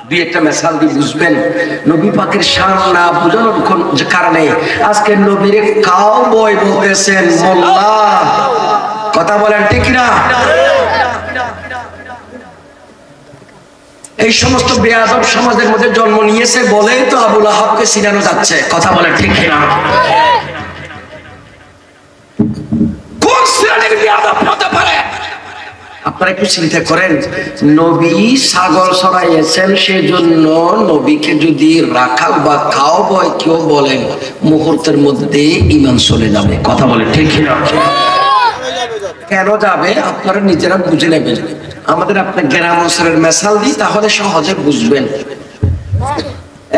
দুই একটা মিসাল দিয়ে বুঝবেন। নবী পাকের শান না বুঝানোর কারণে আজকে নবীরে কাউবয় বলতেছেন মোল্লা। কথা বলেন ঠিক না? এই সমস্ত বেয়াদব সমাজের মধ্যে জন্ম নিয়েছে বলেই তো আবুল আহাবকে ছিনানো যাচ্ছে। কথা বলেন ঠিক না? কোন শ্রেণীর বেয়াদব হতে পারে? আপনারা একটু চিন্তা করেন, নবী ছাগল চড়াইয়েছেন, সেজন্য নবীকে যদি রাখাল বা কাউবয় কেউ বলেন, মুহূর্তের মধ্যে ঈমান চলে যাবে। কথা বলেন ঠিক না? কেন যাবে আপনারা নিজেরা বুঝে নেবেন। আমাদের আপনার গ্রাম অঞ্চলের মেসাল দিই, তাহলে সহজে বুঝবেন।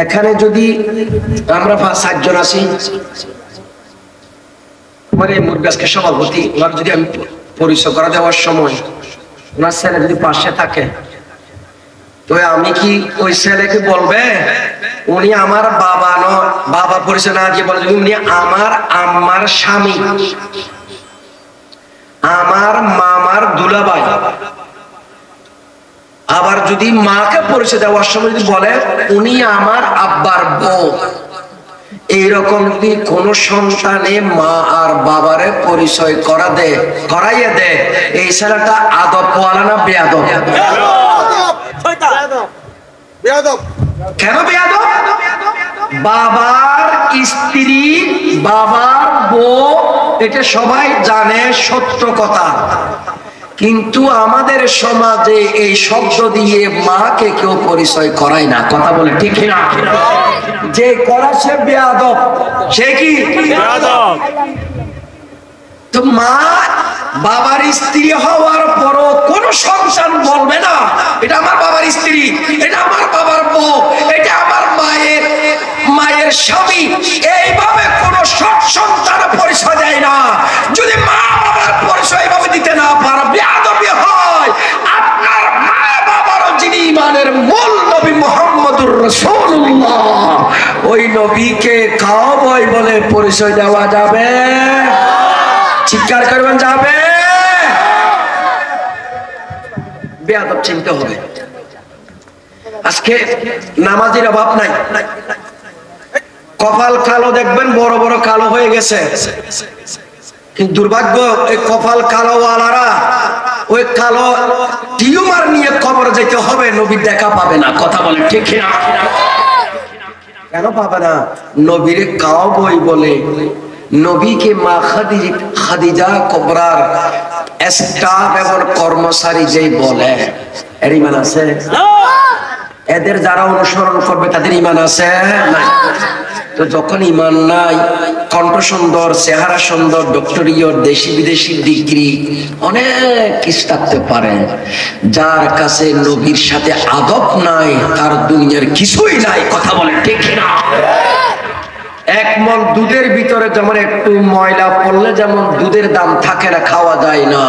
এখানে যদি আমরা 5-7 জন আছি, মানে মুরগাছকে সভাপতি, ওনার যদি আমি পরিচয় করা দেওয়ার সময় ওনার ছেলে যদি পাশে থাকে, তো আমি কি ওই ছেলেকে বলবে উনি আমার বাবা নয়, বাবা পরিচয় না দিয়ে বলে উনি আমার আম্মার স্বামী, আমার মামার দুলাভাই। আবার যদি মাকে পরিচয় দেওয়ার সময় যদি বলে উনি আমার আব্বার বউ, এইরকম যদি কোন সন্তানে মা আর বাবারে পরিচয় করাইয়ে দেয়, এই ছেলেটা আদব ওয়ালা না বেয়াদব? কেন বেয়াদব? বাবার স্ত্রী, বাবার বউ, এটা সবাই জানে, সত্য কথা। কিন্তু আমাদের সমাজে এই শব্দ দিয়ে মাকে কেউ পরিচয় করায় না। কথা বলে ঠিক না? যে করা সে বেয়াদব। সে কি বেয়াদব? তো মা বাবার স্ত্রী হওয়ার পরও কোন সন্তান বলবে না এটা আমার বাবার স্ত্রী, এটা আমার বাবার বউ, এটা আমার মায়ের স্বামী। এইভাবে কোন সন্তান পরিচয় দেয় না। যদি মা বাবার পরিচয় এইভাবে দিতে না পারে, বেয়াদবি হয়। আপনার মা বাবারও যিনি ঈমানের মূল নবী মুহাম্মদুর রাসূলুল্লাহ, ওই নবীকে কাউবয় বলে পরিচয় দেওয়া যাবে? চিৎকার করবেন যাবে? বেয়াদব চিনতে হবে। আজকে নামাজের অভাব নাই, কপাল কালো দেখবেন বড় বড় কালো হয়ে গেছে। কিন্তু দুর্ভাগ্য, এই কপাল কালো ওয়ালারা ওই কালো টিউমার নিয়ে কবর যেতে হবে, নবীর দেখা পাবে না। কথা বলে ঠিক না? কেন পাবে না? নবীরে কাউবয় বলে, নবীকে মা খাদিজা কুবরার স্টাফ এবং কর্মচারী যেই বলে, এর ঈমান আছে? এদের যারা অনুসরণ করবে তাদের ঈমান আছে? নাই। তো যখন ঈমান নাই, কণ্ঠ সুন্দর, চেহারা সুন্দর, ডক্টরিও, দেশি বিদেশি ডিগ্রি, অনেক কিছু থাকতে পারে, যার কাছে নবীর সাথে আদব নাই, তার দুনিয়ার কিছুই নাই। কথা বলে ঠিক না? এক মণ দুধের ভিতরে যেমন একটু ময়লা পড়লে যেমন দুধের দাম থাকে না, খাওয়া যায় না,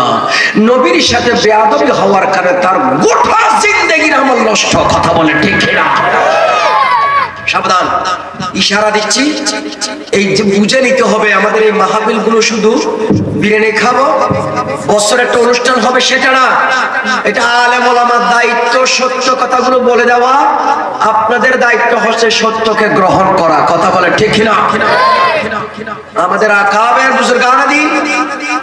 নবীর সাথে বেয়াদবি হওয়ার কারণে তার গোটা জিন্দেগির আমল নষ্ট। কথা বলে ঠিক না? সাবধান, ইশারা দিচ্ছি, এই যে বুঝে নিতে হবে। আমাদের এই মাহফিল গুলো শুধু বিরিয়ানি খাবো, বছর একটা অনুষ্ঠান হবে সেটা না। এটা আলেম ওলামার দায়িত্ব সত্য কথাগুলো বলে দেওয়া, আপনাদের দায়িত্ব হচ্ছে সত্যকে গ্রহণ করা। কথা বলে ঠিক না? আমাদের আকাবের বুজুর্গান দিন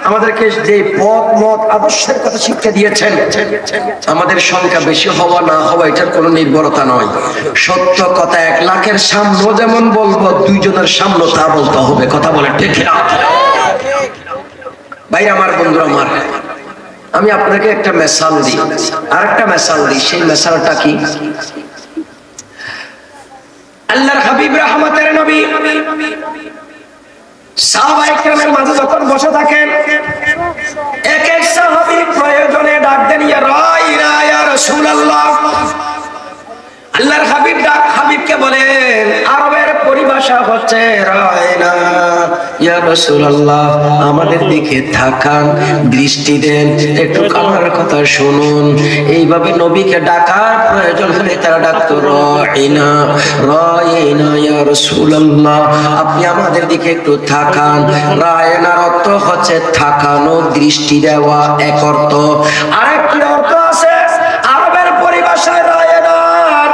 আমাদেরকে যে পথ মত আদর্শের কথা শিক্ষা দিয়েছেন, আমাদের সংখ্যা বেশি হওয়া না হওয়া এটার কোনো নির্ভরতা নয়। সত্য কথা 1 লাখের সামনে যেমন বলবো, 2 জনের সামনে তা বলতে হবে। কথা বলে ঠিক না? ভাই আমার, বন্ধুরা আমার, আমি আপনাকে একটা মেসাল দিই, আরেকটা মেসাল দিই। সেই মেসালটা কি? আল্লাহর হাবিব রাহমাতের নবী সাহাবায়ে কেরামের মাঝে যখন বসে থাকেন, এক এক সাহাবী প্রয়োজনে ডাক দেন, ইয়া রাসূলুল্লাহ। আল্লাহর হাবিবকে বলেন, আরবের পরিভাষা হচ্ছে রায়না, ইয়া রাসূলুল্লাহ আমাদের দিকে তাকান, দৃষ্টি দেন, একটু আমার কথা শুনুন। এইভাবে নবীকে ডাকার প্রয়োজন হলে তারা ডাকতো রায়না, রায়না ইয়া রাসূলুল্লাহ, আপনি আমাদের দিকে একটু তাকান। রায়নার অর্থ হচ্ছে তাকানো, দৃষ্টি দেওয়া, এক অর্থ। আরেকটি অর্থ আছে আরবের পরিভাষায় রায়নার,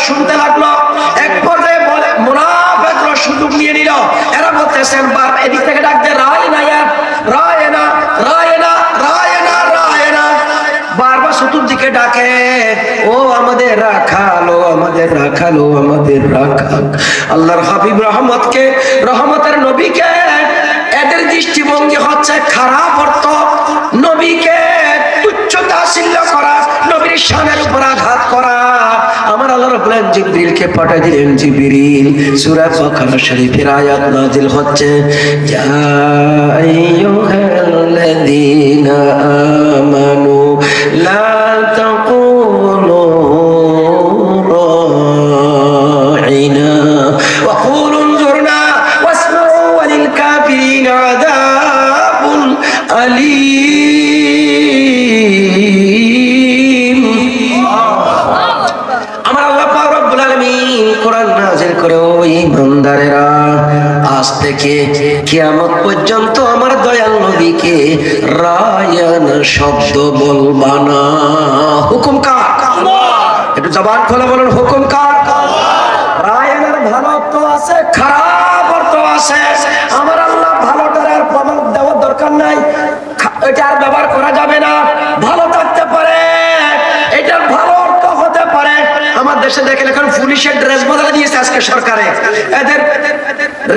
শুনতে লাগলো। এক পর্যায়ে বলে মুনাফিকরা সুযোগ নিয়ে নিল। এরা বলতেছেন এদিক থেকে ডাক দিয়ে রায়না ইয়া রায়না রায়না রায়না রায়না, বারবার চতুর্দিকে ডাকে, ও আমাদের রাখালো, আমাদের রাখালো, আমাদের রাখাল। আল্লাহর হাবিব রহমতের নবীকে এদের দৃষ্টিভঙ্গি হচ্ছে খারাপ অর্থ, নবীকে তুচ্ছ তাচ্ছিল্য করা, নবীর শানের উপর আঘাত করা। আমার আল্লাহ রাব্বুল আলামিন জিবরিলকে পাঠিয়ে দিলেন। জিবরিল সূরা বাকারা শরীফের আয়াত নাযিল হচ্ছে, ইয়া আইয়ুহাল্লাযীনা আমানু লা তাকুলু রাইনা ওয়া কুলু উনজুরনা ওয়াসমাউ ওয়ালিল কাফিরিনা আযাবুন আলীম। আমার আল্লাহ পাক রব্বুল আলামিন কোরআন নাযিল করে, ওই বান্দারেরা আজ থেকে কিয়ামত পর্যন্ত আমার দয়াল নবীকে রায়ান শব্দ বলবা না। হুকুম কার? একটু জবান খুলে বলুন, হুকুম কার? রায়ানের ভালো অর্থ আছে, খারাপ অর্থ আছে। আমার আল্লাহ ভালোটার আর প্রমাণ দেওয়ার দরকার নাই, এটা আর ব্যবহার করা যাবে না। ভালো থাকতে পারে, এটার ভালো অর্থ হতে পারে। আমার দেশে দেখেন এখন পুলিশের ড্রেস বদলে দিয়েছে আজকে সরকারে, এদের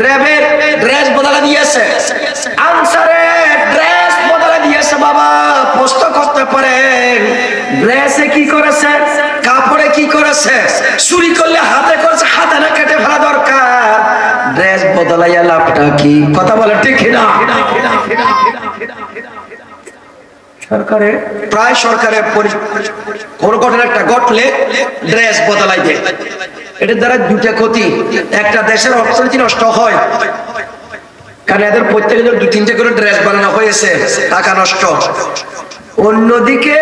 র্যাবের ড্রেস বদলে দিয়েছে, আনসারের ড্রেস বদলে দিয়েছে। বাবা প্রশ্ন করতে পারেন, ড্রেসে কি করেছে, কাপড়ে কি করেছে? চুরি করলে হাতে করেছে, হাতে না কেটে ফেলা দরকার। ড্রেস বদলাইয়া লাভটা কি? কথা বলে ঠিক না? সরকারে প্রায় সরকারের কোন ঘটনা একটা ঘটলে ড্রেস বদলাই দেয়। এটার দ্বারা দুটা ক্ষতি, একটা দেশের অর্থনীতি নষ্ট হয়, কারণ এদের প্রত্যেকের 2-3টে করে ড্রেস বানানো হয়েছে, টাকা নষ্ট। অন্যদিকে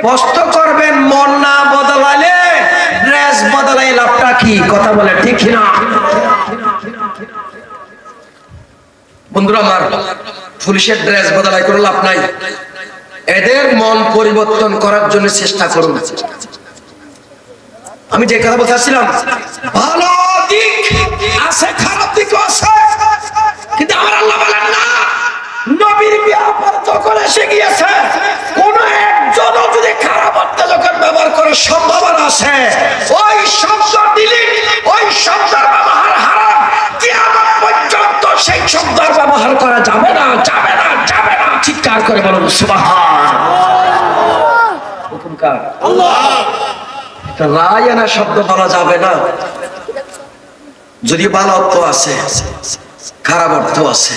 কষ্ট করবেন, মন না বদলালে ড্রেস বদলাই লাভটা কি? কথা বলে ঠিক না? বন্ধুরা আমার, পুলিশের ড্রেস বদলাই করে লাভ নাই, এদের মন পরিবর্তন করার জন্য চেষ্টা করুন। আমি যে কথা বলতেছিলাম, ভালো দিক আছে, খারাপ দিক আছে, কিন্তু আমার আল্লাহ বলেন না, নবীর ব্যাপার যখন এসে গিয়েছে, কোন একজন যদি খারাপ অর্থে যখন ব্যবহার করার সম্ভাবনা আছে, ওই শব্দ ডিলিট, ওই শব্দের ব্যবহার হারাম। কিয়ামত পর্যন্ত সেই শব্দের ব্যবহার করা যাবে না, যাবে না, যাবে না। চিৎকার করে বলুন সুবহানাল্লাহ। হুকুম কার? আল্লাহ। রায়ানা শব্দ বলা যাবে না, যদি ভালো অর্থ আছে, খারাপ অর্থ আছে।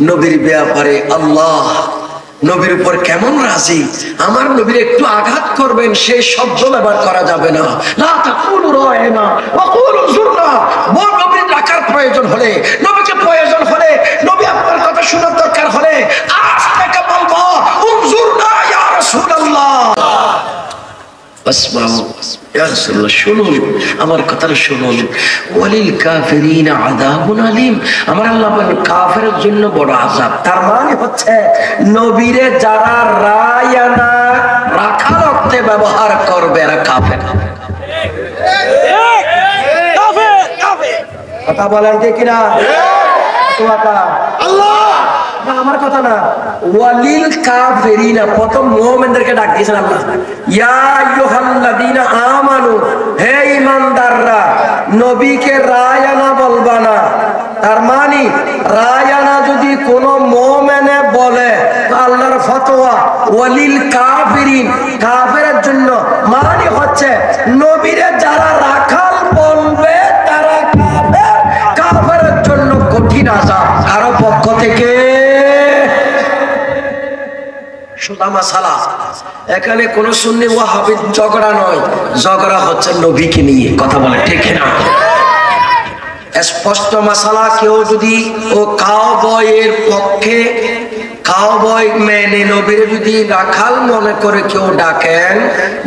নবীর ব্যাপারে আল্লাহ নবীর উপর কেমন রাজি, আমার নবীর একটু আঘাত করবেন, সেই শব্দ ব্যবহার করা যাবে না। লা তাকুলু রায়না ওয়া কুলু উনজুরনা। নবীর রাখার প্রয়োজন হলে, নবীকে প্রয়োজন হলে, নবী আপনার কথা শোনার দরকার হলে আজ থেকে বলবো, উনজুরনা ইয়া রাসূলুল্লাহ, শুনুন আমার কথাটা শুনুন। ওয়ালিল কাফিরিনা আযাবুন আলীম। আমার আল্লাহ বলেন কাফেরের জন্য বড় আযাব। তার মানে হচ্ছে নবীরে যারা রায়ানা রাখার অর্থে ব্যবহার করবে এরা কাফের। কথা বলেন ঠিক কিনা? আল্লাহ আমার কথা না, ওয়ালিল কাফিরিনা, প্রথম মুমিনদেরকে ডাক দিয়েছেন আল্লাহ। ইয়া আইয়ুহাল্লাযীনা আমানু, হে ঈমানদাররা, নবীকে রায়ানা বলবা না। তার মানে রায়ানা যদি কোন মুমিনে বলে, আল্লাহর ফতোয়া ওয়ালিল কাফিরিন, কাফেরের জন্য। মানে হচ্ছে নবীরে যারা রাখাল বলবে তারা কাফের, কাফেরের জন্য কঠিন আযাব। কারো পক্ষ থেকে এখানে কোন সুন্নি ওয়াহাবি ঝগড়া নয়, ঝগড়া হচ্ছে নবীকে নিয়ে। কথা বলে ঠিক না? স্পষ্ট মাসালা। কেউ যদি ও কাউবয়ের পক্ষে, কাউবয় মেনে নবীর যদি রাখাল মনে করে কেউ ডাকেন,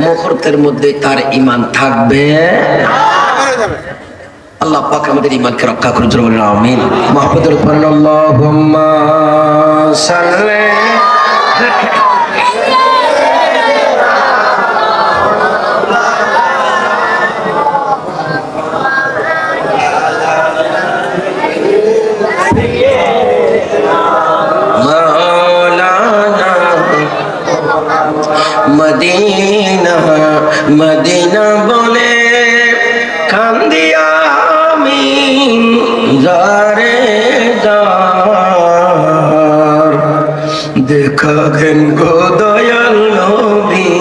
মুহূর্তের মধ্যে তার ঈমান থাকবে। আল্লাহ পাক আমাদের ঈমানকে রক্ষা করুন, জোরে বলেন আমিন। মুহাম্মাদুর রাসূলুল্লাহ, আল্লাহুম্মা সাল্লি। কাঁদেন গো দয়াল নবী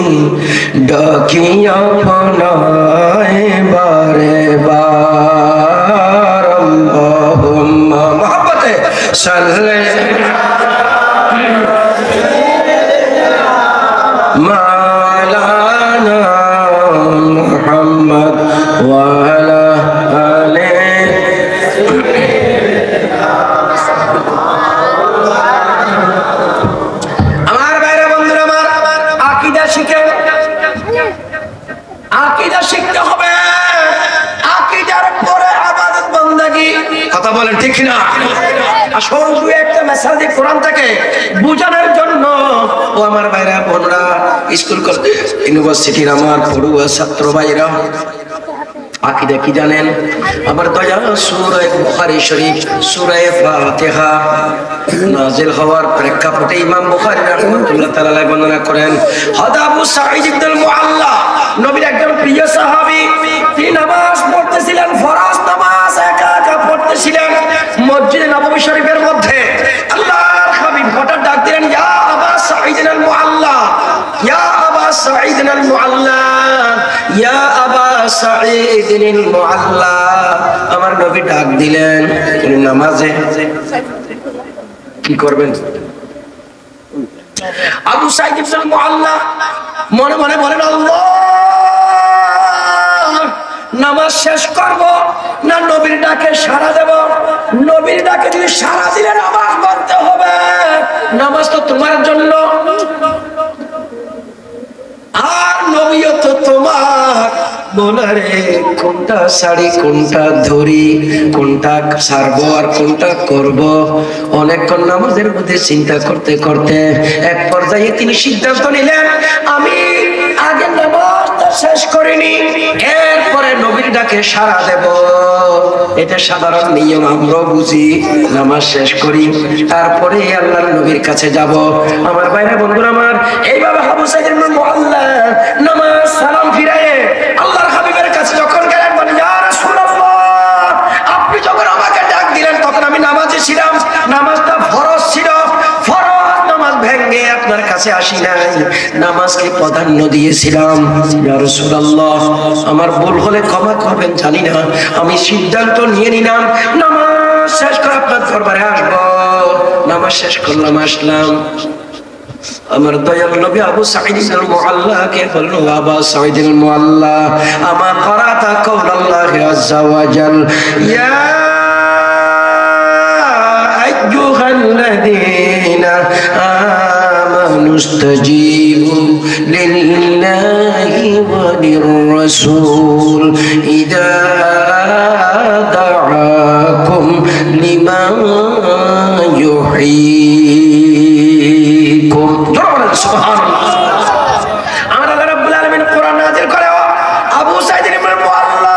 ডাকিয়া আপনায় বারে বার আল্লাহুম্মা মুহাব্বতে সাল্লি মাওলানা মুহাম্মদ ওয়া আলা আকীদা শিখতে হবে। আকীদার পরে ইবাদত বندگی। কথা বলেন ঠিক না? আসল দুই একটা মেসেজ কোরআন থেকে বোঝানোর জন্য ও আমার ভাইরা বোনরা, স্কুল কলেজ ইউনিভার্সিটির আমার পড়ুয়া ছাত্র ভাইরা, আকীদা কি জানেন? আমার দয়া সূরা বুখারী শরীফ সূরা ফাতিহা নাযিল হওয়ার প্রেক্ষাপটে ইমাম বুখারী রাহমাতুল্লাহ তাআলা বর্ণনা করেন, হযরত আবু সাঈদ ইবনুল মুআল্লা নবীর একজন প্রিয় সাহাবী, তিনি নামাজ পড়তেছিলেন, ফরজ নামাজ একা একা পড়তেছিলেন মসজিদে নববী শরীফের মধ্যে। আল্লাহর হাবিব হঠাৎ ডাক দিলেন, ইয়া আবা সাঈদ ইবনুল মুআল্লা, ইয়া আবা সাঈদ ইবনুল মুআল্লা, ইয়া আবা সাঈদ ইবনুল মুআল্লা। আমার নবী ডাক দিলেন, তিনি নামাজে কি করবেন? আবু সাঈদ ইবনুল মুআল্লা মনে মনে বলেন, আল্লাহ, নামাজ শেষ করব না নবীর ডাকে সাড়া দেব? নবীর ডাকে যদি সাড়া দিলে নামাজ পড়তে হবে, নামাজ তো তোমার জন্য, আর নবীও তো তোমার। বলারে কোনটা শাড়ি, কোনটা ধরি, কোনটা ছাড়বো আর কোনটা করব, অনেকক্ষণ নামাজের মধ্যে চিন্তা করতে করতে এক পর্যায়ে তিনি সিদ্ধান্ত নিলেন, আমি আগে নামাজটা শেষ করিনি, এরপরে নবীর ডাকে সাড়া দেব। এটা সাধারণ নিয়ম, আমরা বুঝি, নামাজ শেষ করি তারপরে আল্লাহর নবীর কাছে যাব। আমার ভাইরা বন্ধুরা আমার, এইভাবে আবু সাঈদ ইবনুল মুআল্লা নামাজ সালাম ফিরায়ে আল্লাহর হাবিবের কাছে যখন গেলেন, বলে, ইয়া রাসূলুল্লাহ, আপনি যখন আমাকে ডাক দিলেন তখন আমি নামাজে ছিলাম, নামাজটা ফরজ ছিল, ফরজ নামাজ ভেঙে আপনার কাছে আসি নাই, নামাজকে প্রাধান্য দিয়েছিলাম। ইয়া রাসূলুল্লাহ, আমার ভুল হলে ক্ষমা করবেন, জানি না, আমি সিদ্ধান্ত নিয়ে নিলাম নামাজ শেষ করে আপনার দরবারে আসবো। নামাজ শেষ করলাম, আসলাম। আমার দয়াল নবী আবু সাঈদ ইবনুল মুআল্লা কে বলল, আবু সাঈদ ইবনুল মুআল্লা, আমা করাতা কওলাল্লাহি আযজা ওয়া জাল, ইয়া আইয়ুহাল্লাযীনা আমানু ইসতাজীবু লিল্লাহি ওয়া লির-রাসূল ইযা দাআকুম লিমা ইউহয়ীকুম। সুবহানাল্লাহ। আমার আল্লাহ রাব্বুল আলামিন কোরআন নাযিল করে, আবু সাঈদ ইবনুল মুআল্লা,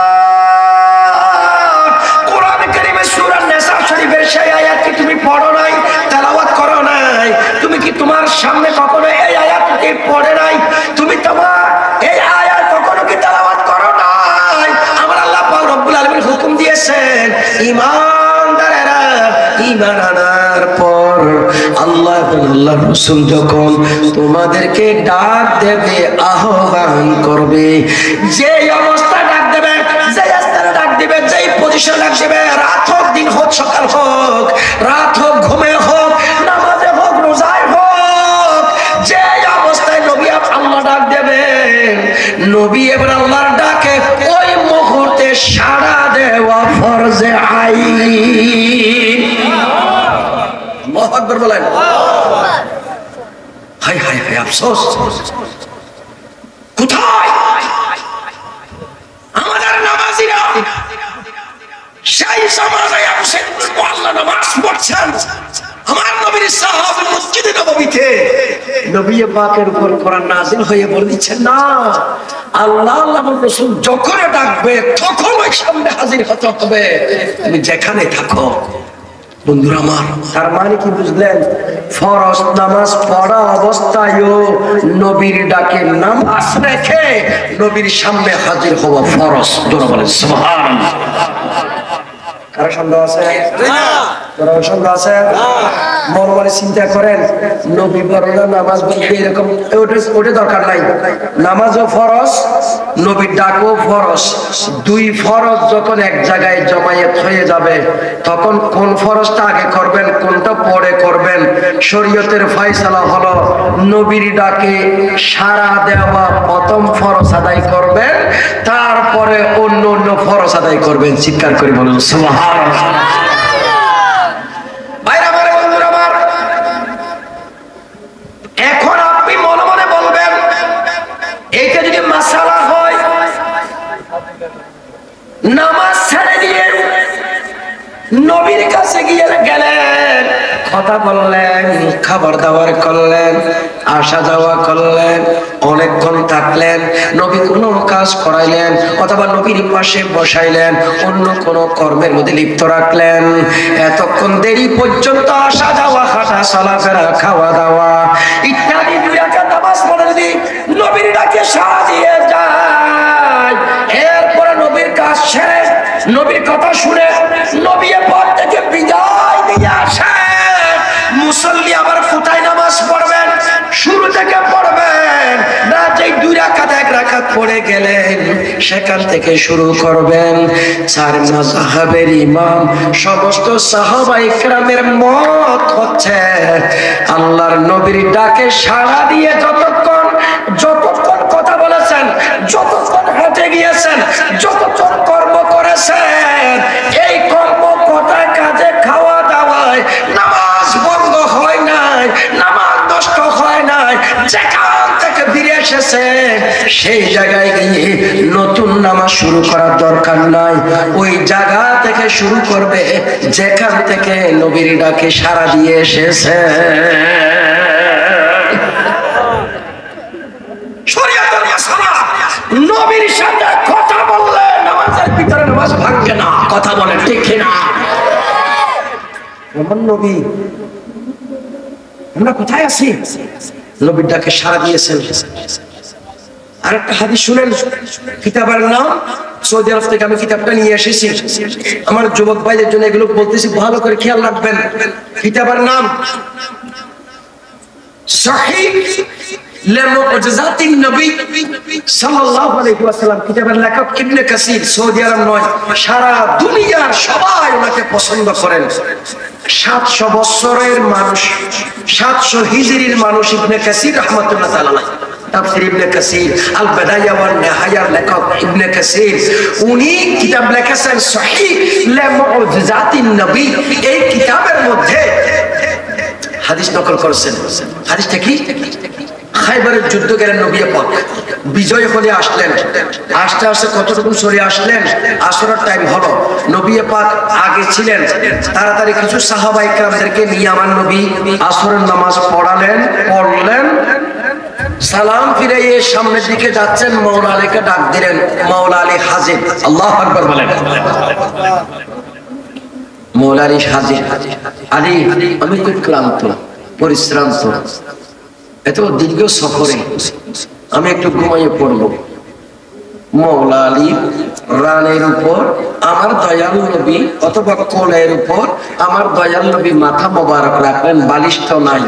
কোরআন কারীমের সূরা নিসা শরীফের সেই আয়াত কি তুমি পড়ো নাই, তেলাওয়াত করো নাই? তুমি কি তোমার সামনে কখনো এই আয়াতটি পড়ে নাই? তুমি তোমার এই আয়াত কখনো কি তেলাওয়াত করো নাই? আমার আল্লাহ পাক রব্বুল আলামিন হুকুম দিয়েছেন, ঈমানদারেরা ঈমান আনার পর আল্লাহ এবং আল্লাহর রাসূল যখন তোমাদেরকে ডাক দেবে, আহ্বান করবে, যে অবস্থা ডাক দেবে, যে স্থানে ডাক দিবে, যেই পজিশনে ডাক দিবে, রাত হোক, দিন হোক, সকাল হোক, রাত হোক, ঘুমে হোক, নামাজে হোক, রোজায় হোক, যে অবস্থায় নবী আল্লাহ ডাক দেবে, নবী এবার আল্লাহর ডাকে ওই মুহূর্তে সাড়া দেওয়া ফরজে আইন। আল্লাহু আকবার বলেন। হায় হায় হায়, আফসোস, কোথায় আমাদের নামাজিরা? সেই জামানায় আবু সাঈদ ইবনুল মুআল্লা নামাজ পড়ছেন আমার নবীর সাহাবী মসজিদে নববীতে, নবী পাকের উপর কোরআন নাযিল হয়ে বলছেন, না, আল্লাহ আল্লাহর রাসূল যখন ডাকবে তখন ওই সামনে হাজির হতে হবে, তুমি যেখানে থাকো। বন্ধুরা আমার, তার মানে কি বুঝলেন? ফরজ নামাজ পড়া অবস্থায়ও নবীর ডাকে নামাজ রেখে নবীর সামনে হাজির হওয়া ফরজ। জোরে বলেন সুবহানাল্লাহ। কারো সন্দেহ আছে? কারো সন্দেহ আছে? মনে মনে চিন্তা করেন, নবী বর্ণনা নামাজ বলতে এরকম ওটা দরকার নাই। নামাজও ফরজ, নবীর ডাকও ফরজ। দুই ফরজ যখন এক জায়গায় জমায়েত হয়ে যাবে, তখন কোন ফরজটা আগে করবেন, কোনটা পরে করবেন, শরীয়তের ফয়সালা হলো নবীর ডাকে সাড়া দেওয়া প্রথম ফরজ আদায় করবেন, তারপরে অন্য অন্য ফরজ আদায় করবেন। চিৎকার করে বলুন সুবহানাল্লাহ। ভাইরা আমার, বন্ধুরা আমার, এখন আপনি মনে মনে বলবেন, এইটা যদি মাসালা হয়, নামাজ ছেড়ে দিয়ে নবীর কাছে গিয়ে গেলেন, কথা বললেন, খাবার দাবার করলেন, আসা যাওয়া করলেন, অনেকক্ষণ থাকলেন, নবী কোনো কাজ করাইলেন অথবা নবীর পাশে বসাইলেন, অন্য কোনো কর্মের মধ্যে লিপ্ত রাখলেন, এতক্ষণ দেরি পর্যন্ত আসা যাওয়া, হাঁটা চলাফেরা, খাওয়া দাওয়া ইত্যাদি দুই রাকাত নামাজ পড়ে যদি নবীর ডাকে সাড়া দিয়ে যায়, এরপরে নবীর কাজ সেরে নবীর কথা শুনে নবী পথ থেকে বিদায় দিয়ে আসে, মুসল্লি আবার কোথায় নামাজ পড়বেন? শুরু থেকে পড়বেন না, যে দুই রাকাত এক রাকাত পড়ে গেলেন সেখান থেকে শুরু করবেন। চার মাযহাবের ইমাম সমস্ত সাহাবায়ে কেরামের মত হচ্ছে, আল্লাহর নবীর ডাকে সাড়া দিয়ে যতক্ষণ কথা বলেছেন, যতক্ষণ হেঁটে গিয়েছেন, যতক্ষণ কর্ম করেছেন, এই কর্ম কথা কাজে খাওয়া দাওয়ায় নামাজ বন্ধ হয় নাই, নামাজ নষ্ট হয় নাই। যেখান থেকে ফিরে এসেছে সেই জায়গায় গিয়ে নতুন নামাজ শুরু করার দরকার নাই, ওই জায়গা থেকে শুরু করবে যেখান থেকে নবীর ডাকে সাড়া দিয়ে এসেছে। শরীয়তের মাসালা, নবীর সাথে কথা বললে নামাজের ভিতরে নামাজ ভাঙবে না। কথা বলে ঠিক না? এমন নবী, আমরা কোথায় আছি? নবীর ডাকে সাড়া দিয়েছেন। আরেকটা হাদিস শুনেন, কিতাবের নাম, সৌদি আরব থেকে আমি কিতাবটা নিয়ে এসেছি, আমার যুবক ভাইদের জন্য এগুলো বলতেছি, ভালো করে খেয়াল রাখবেন। কিতাবের নাম সহিহ লিমুজিজাতিন নবী সাল্লাল্লাহু আলাইহি ওয়াসাল্লাম। কিতাবের লেখক ইবনে কাসির, সৌদি আরব নয়, সারা দুনিয়ার সবাই ওনাকে পছন্দ করেন। 700 বছরের মানুষ, 700 হিজরির মানুষ ইবনে কাসির রাহমাতুল্লাহ তাআলা আলাইহি। তাফসীর ইবনে কাসির, আল বাদায়া ওয়ান নিহায়ার লেখক ইবনে কাসির, উনি কিতাব লিখেছেন সহিহ লিমুজিজাতিন নবী। এই কিতাবের মধ্যে হাদিস নকল করেছেন। হাদিসটা কি? খাইবারের যুদ্ধ গেলেন নবী পাক, বিজয় হলে আসলেন, আস্তে আস্তে কতটুকু সরে আসলেন, আসরের টাইম হলো, নবী পাক আগে ছিলেন, তাড়াতাড়ি কিছু সাহাবায়ে কেরামদেরকে নিয়ে আমার নবী আসরের নামাজ পড়লেন, সালাম ফিরিয়ে সামনের দিকে যাচ্ছেন, মাওলা আলীকে ডাক দিলেন, মাওলা আলী হাজির। আল্লাহু আকবার বলেন। মাওলা আলী হাজির। আলী, আমি খুব ক্লান্ত, পরিশ্রান্ত, এত দীর্ঘ সফরে আমি একটু ঘুমাইয়ে পড়ব। মাওলা আলী রানের উপর আমার দয়াল নবী অথবা কোলের উপর আমার দয়াল নবী মাথা মোবারক রাখলেন, বালিশ তো নাই,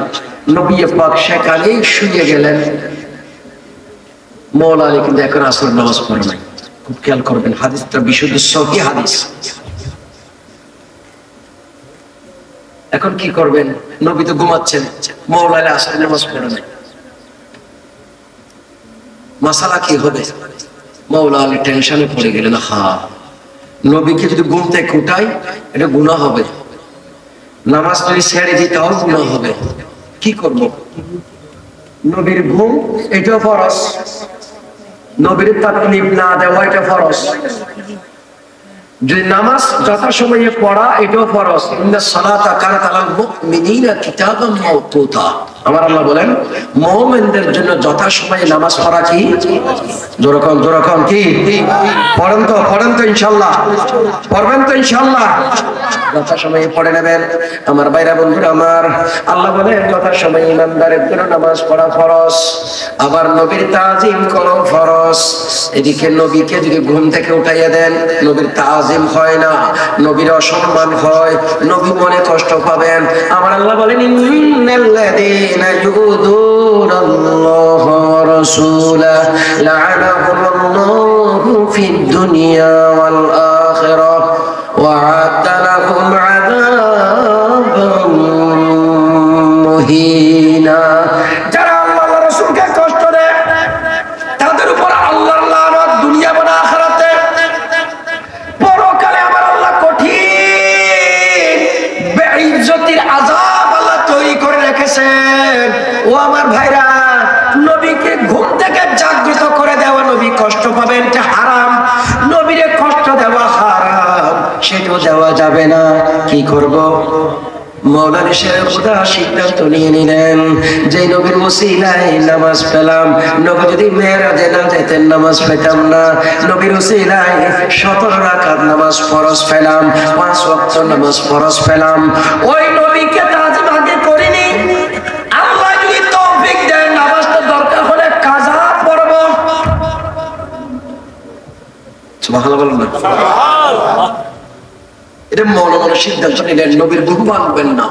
নবী পাক সেখানেই শুয়ে গেলেন। মাওলা আলী কিন্তু এখন আসর নামাজ পড়ে নাই। খুব খেয়াল করবেন, হাদিসটা বিশুদ্ধ সহিহ হাদিস। এখন কি করবেন? নবী তো ঘুমাচ্ছেন, মাওলা আলী আসর নামাজ পড়ে নাই, মাসালা কি হবে? মাওলা আলী টেনশনে পড়ে গেলেন, নবীকে যদি ঘুম থেকে উঠাই এটা গুনাহ হবে, নামাজ যদি ছেড়ে দিই তাও গুনাহ হবে, কি করব? নবীর ঘুম এটাও ফরজ, নবীর তাকলিফ না দেওয়া এটা ফরজ, যদি নামাজ যথাসময়ে পড়া এটাও ফরজ। ইন্নাস সালাতা কানাত আলাল মুমিনিনা কিতাবাম মাওকুতা। আমার আল্লাহ বলেন মুমিনদের জন্য যথাসময়ে নামাজ পড়া কি? জোরকন কি? পড়েন তো ইনশাআল্লাহ, পড়বেন তো ইনশাআল্লাহ। যথাসময়ে পড়ে নেবেন। আমার ভাইরা বন্ধুরা আমার, আল্লাহ বলেন যথাসময়ে ইমানদারের জন্য নামাজ পড়া ফরজ, আবার নবীর তাজিম করা ফরজ। এদিকে নবীকে যদি ঘুম থেকে উঠাইয়া দেন, নবীর তাজিম হয় না, নবীর অসম্মান হয়, নবী মনে কষ্ট পাবেন। আমার আল্লাহ বলেন ইন্নাল্লাযীনা ইউযুনাল্লাহা ওয়া রাসূলাহু লা'আনাহুমুল্লাহু ফিদ দুনিয়া ওয়াল আখিরাহ ওয়া আ'আদ্দা লাহুম আযাবান মুহিনা। যারা আল্লাহ ওয়া রাসূলকে কষ্ট দেয় তাদের উপর আল্লাহর লানত দুনিয়া এবং আখিরাতে, পরকালে আমার আল্লাহ কঠিন বেইজ্জতির আযাব আল্লাহ তৈরি করে রেখেছেন। ও আমার ভাইরা, নবীকে ঘুম থেকে জাগ্রত করে দেওয়া, নবী কষ্ট পাবেন, এটা হারাম। নবীরে কষ্ট দেওয়া হারাম, সেটাও দেওয়া যাবে না। কি করব? মৌলানা শেখ খুদা সিদ্ধান্ত নিয়ে নিলেন যে নবীর ওসিলায় নামাজ পেলাম, নবী যদি মেরাজে না যেতেন নামাজ পেতাম না। নবীর ওসিলায় 17 রাকাত নামাজ ফরজ পেলাম, 5 ওয়াক্ত নামাজ ফরজ পেলাম। ওই নবীকে তাজিম আগে করিনি। আল্লাহ যদি তৌফিক দেন, নামাজটা দরকার হলে কাজা পড়ব। সুবহানাল্লাহ বলেন না? সুবহানাল্লাহ। এটা মনে মনে সিদ্ধান্ত নিলেন, নবীর ঘুম ভাঙবেন না।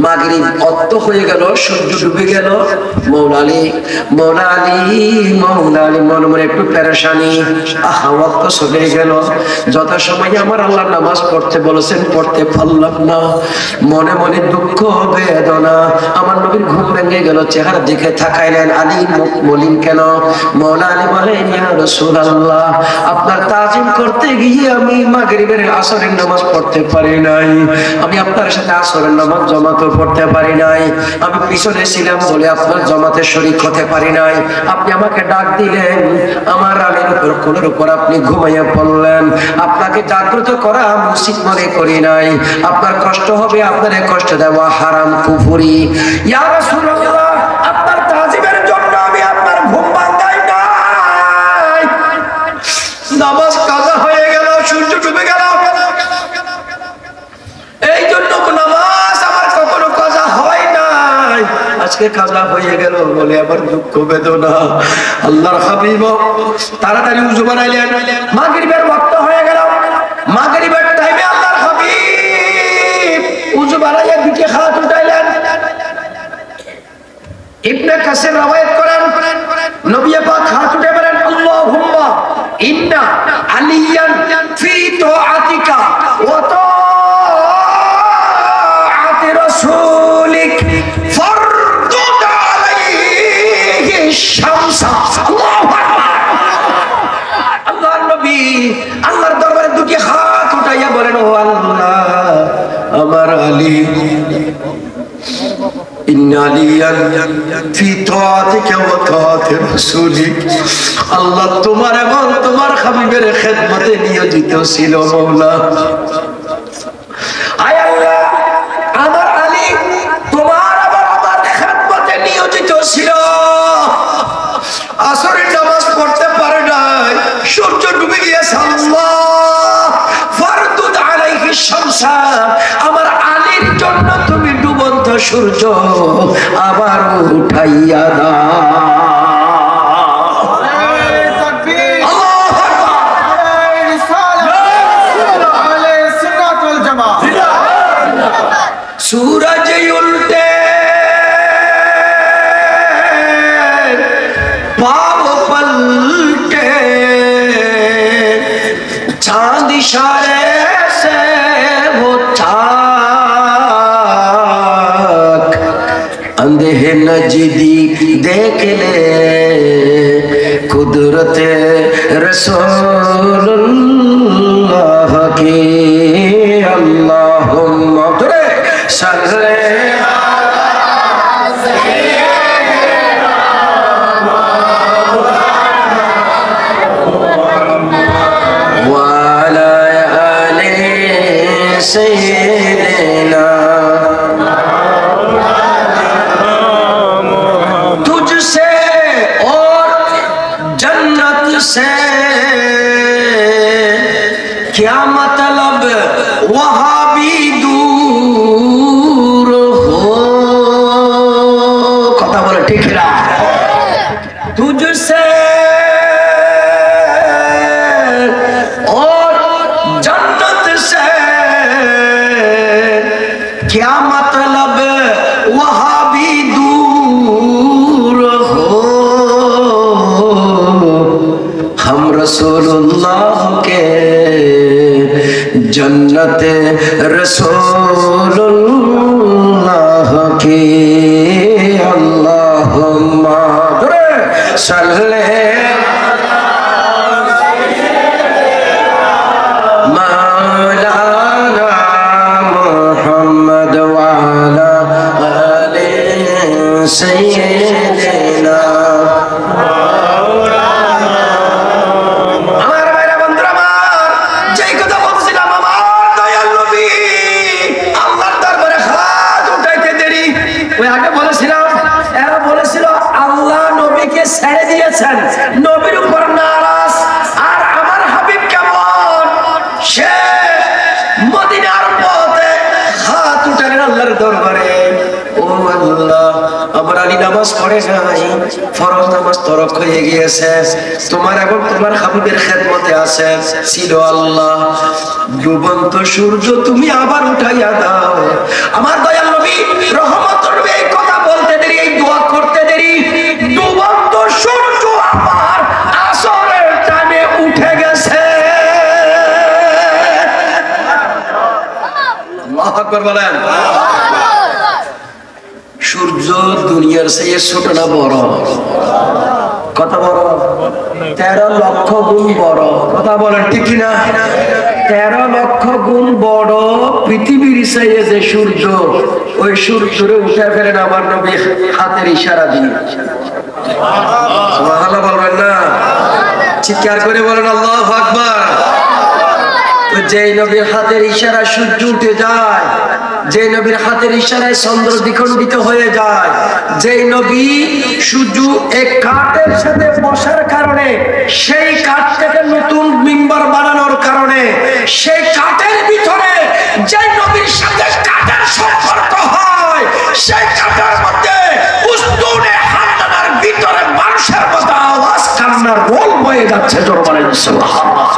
মাগরিব অর্থ হয়ে গেল, সূর্য ডুবে গেল। মৌলা আলী মনে মনে একটু পেরেশানি, আহা ওয়াক্ত চলে গেল। যথাসময়ে আমার আল্লাহ নামাজ পড়তে বলেছেন, পড়তে পারলাম না। মনে মনে দুঃখ বেদনা, আমার নবীর ঘুম ভেঙে গেল। চেহারা দিকে তাকাইলেন, আলী মুখ মলিন কেন? মৌলা আলী বলেন, ইয়া রাসূলুল্লাহ, আপনার তাজিম করতে গিয়ে আমি মাগরিবের আসরের নামাজ পড়তে পারি নাই। আমি আপনার সাথে আসরের নামাজ জমাতে পড়তে পারি নাই। আমি পিছনে ছিলাম বলে আপনার জমাতে শরীক হতে পারি নাই। আপনি আমাকে ডাক দিলেন, আমার আলীর উপর কোলের উপর আপনি ঘুমাইয়া পড়লেন। আপনাকে জাগ্রত করা উচিত মনে করি নাই। আপনার কষ্ট হবে, আপনার কষ্ট দেওয়া হারাম, কুফরি। ইয়া রাসূলুল্লাহ, আপনার তাজিমের জন্য আমি আপনার ঘুম ভাঙাই নাই। নামাজ কাজা হয়ে গেল, সূর্য ডুবে গেল, এই জন্য নামাজ আমার কখনো কাজা হয় নাই। আজকে কাজা হয়ে গেল বলে আমার দুঃখ বেদনা। আল্লাহর হাবিব তাড়াতাড়ি উযু বানাইলেন। মাগরিবের ওয়াক্ত হয়ে গেল। মাগরিবের টাইমে আল্লাহর হাবিব উযু বানাইয়া দুটি হাত উঠাইলেন। ইবনে কাসির রওয়ায়াত করেন, নবী পাক হাত উঠে বলেন, আল্লাহুম্মা ইন্না আলিয়ান ফি তাআতিকা ওয়া তাআতি রাসূলিক ফারদুদ আলাইহি শামসা। আল্লাহু আকবার। আল্লাহর নবী আল্লাহর দরবারে দুটি হাত উঠাইয়া বলেন, ও আল্লাহ, আমার আলী আল্লাহ তোমার এবং তোমার হাবিবের খেদমতে নিয়োজিত ছিল। মওলা, আয় আল্লাহ, আমার আলী তোমার এবং আমার খেদমতে নিয়োজিত ছিল। আসরের নামাজ পড়তে পারে নাই, সূর্য ডুবে গিয়েছে। আল্লাহ ফারদুদ আলাইহি শামসা, আমার আলীর জন্য তুমি ডুবন্ত সূর্য আবার উঠাইয়া দাও। सूरज उल्टे पाव पलटे, चांद इशारे से वो ताक, अंधे नजदी देख ले कुदरत रसूलुल्लाह की। अल्लाहुम्मा सल्ले वाला आले सय्यिदना। तुझसे और जन्नत से क्या मतलब, ওয়াহাবি দূর হো, কথা বলে ঠিক না? তুঝসে और जन्नत से क्या मतलब वहाँ भी दूर हो, हम रसूलुल्लाह के जन्नत रसूलुल्लाह की अल्लाहुम्मा सल्ले मौलाना मुहम्मद वाला आले सय्यिदना। ছেড়ে দিয়েছেন, নবীর উপর নারাজ। আর আমার হাবিব কেমন, সে মদিনার পথে হাত উঠালেন আল্লাহর দরবারে, ও আল্লাহ আমার আলী নামাজ পড়ে নাই, ফরজ নামাজ তরক হয়ে গিয়েছে, তোমার এবং তোমার হাবিবের খেদমতে আছে ছিল আল্লাহ, ডুবন্ত সূর্য তুমি আবার উঠাইয়া দাও। আমার দয়াল নবী রহমতের নবী এই কথা বলতে দেরি, এই দোয়া করতে দেরি, ডুবন্ত সূর্য আবার আসরের টানে উঠে গেছে। আল্লাহু আকবার বলেন। সূর্য দুনিয়ার চেয়ে ছোট না বড়? কত বড়? 13 লক্ষ গুণ বড়। কথা বলেন ঠিক না? 13 লক্ষ গুণ বড় পৃথিবীর চেয়ে যে সূর্য, ওই সূর্যরে উঠে ফেলেন আমার নবী হাতের ইশারা দিয়ে। সুবহানাল্লাহ বলবেন না? চিৎকার করে বলেন আল্লাহু আকবার। তো যেই নবীর হাতের ইশারায় সূর্য উঠে যায়, যে নবীর হাতের ইশারায় চন্দ্র দ্বিখণ্ডিত হয়ে যায়, যেই নবী শুধু এক কাঠের সাথে বসার কারণে, সেই কাঠ থেকে নতুন মিম্বার বানানোর কারণে, সেই কাঠের ভিতরে যে নবীর সাথে কাঠের সম্পর্ক হয়, সেই কাঠের মধ্যে উস্তুনে হান্নার ভিতরে মানুষের মতো আওয়াজ, কান্নার রোল বয়ে যাচ্ছে। জোরে বলেন সুবহানাল্লাহ।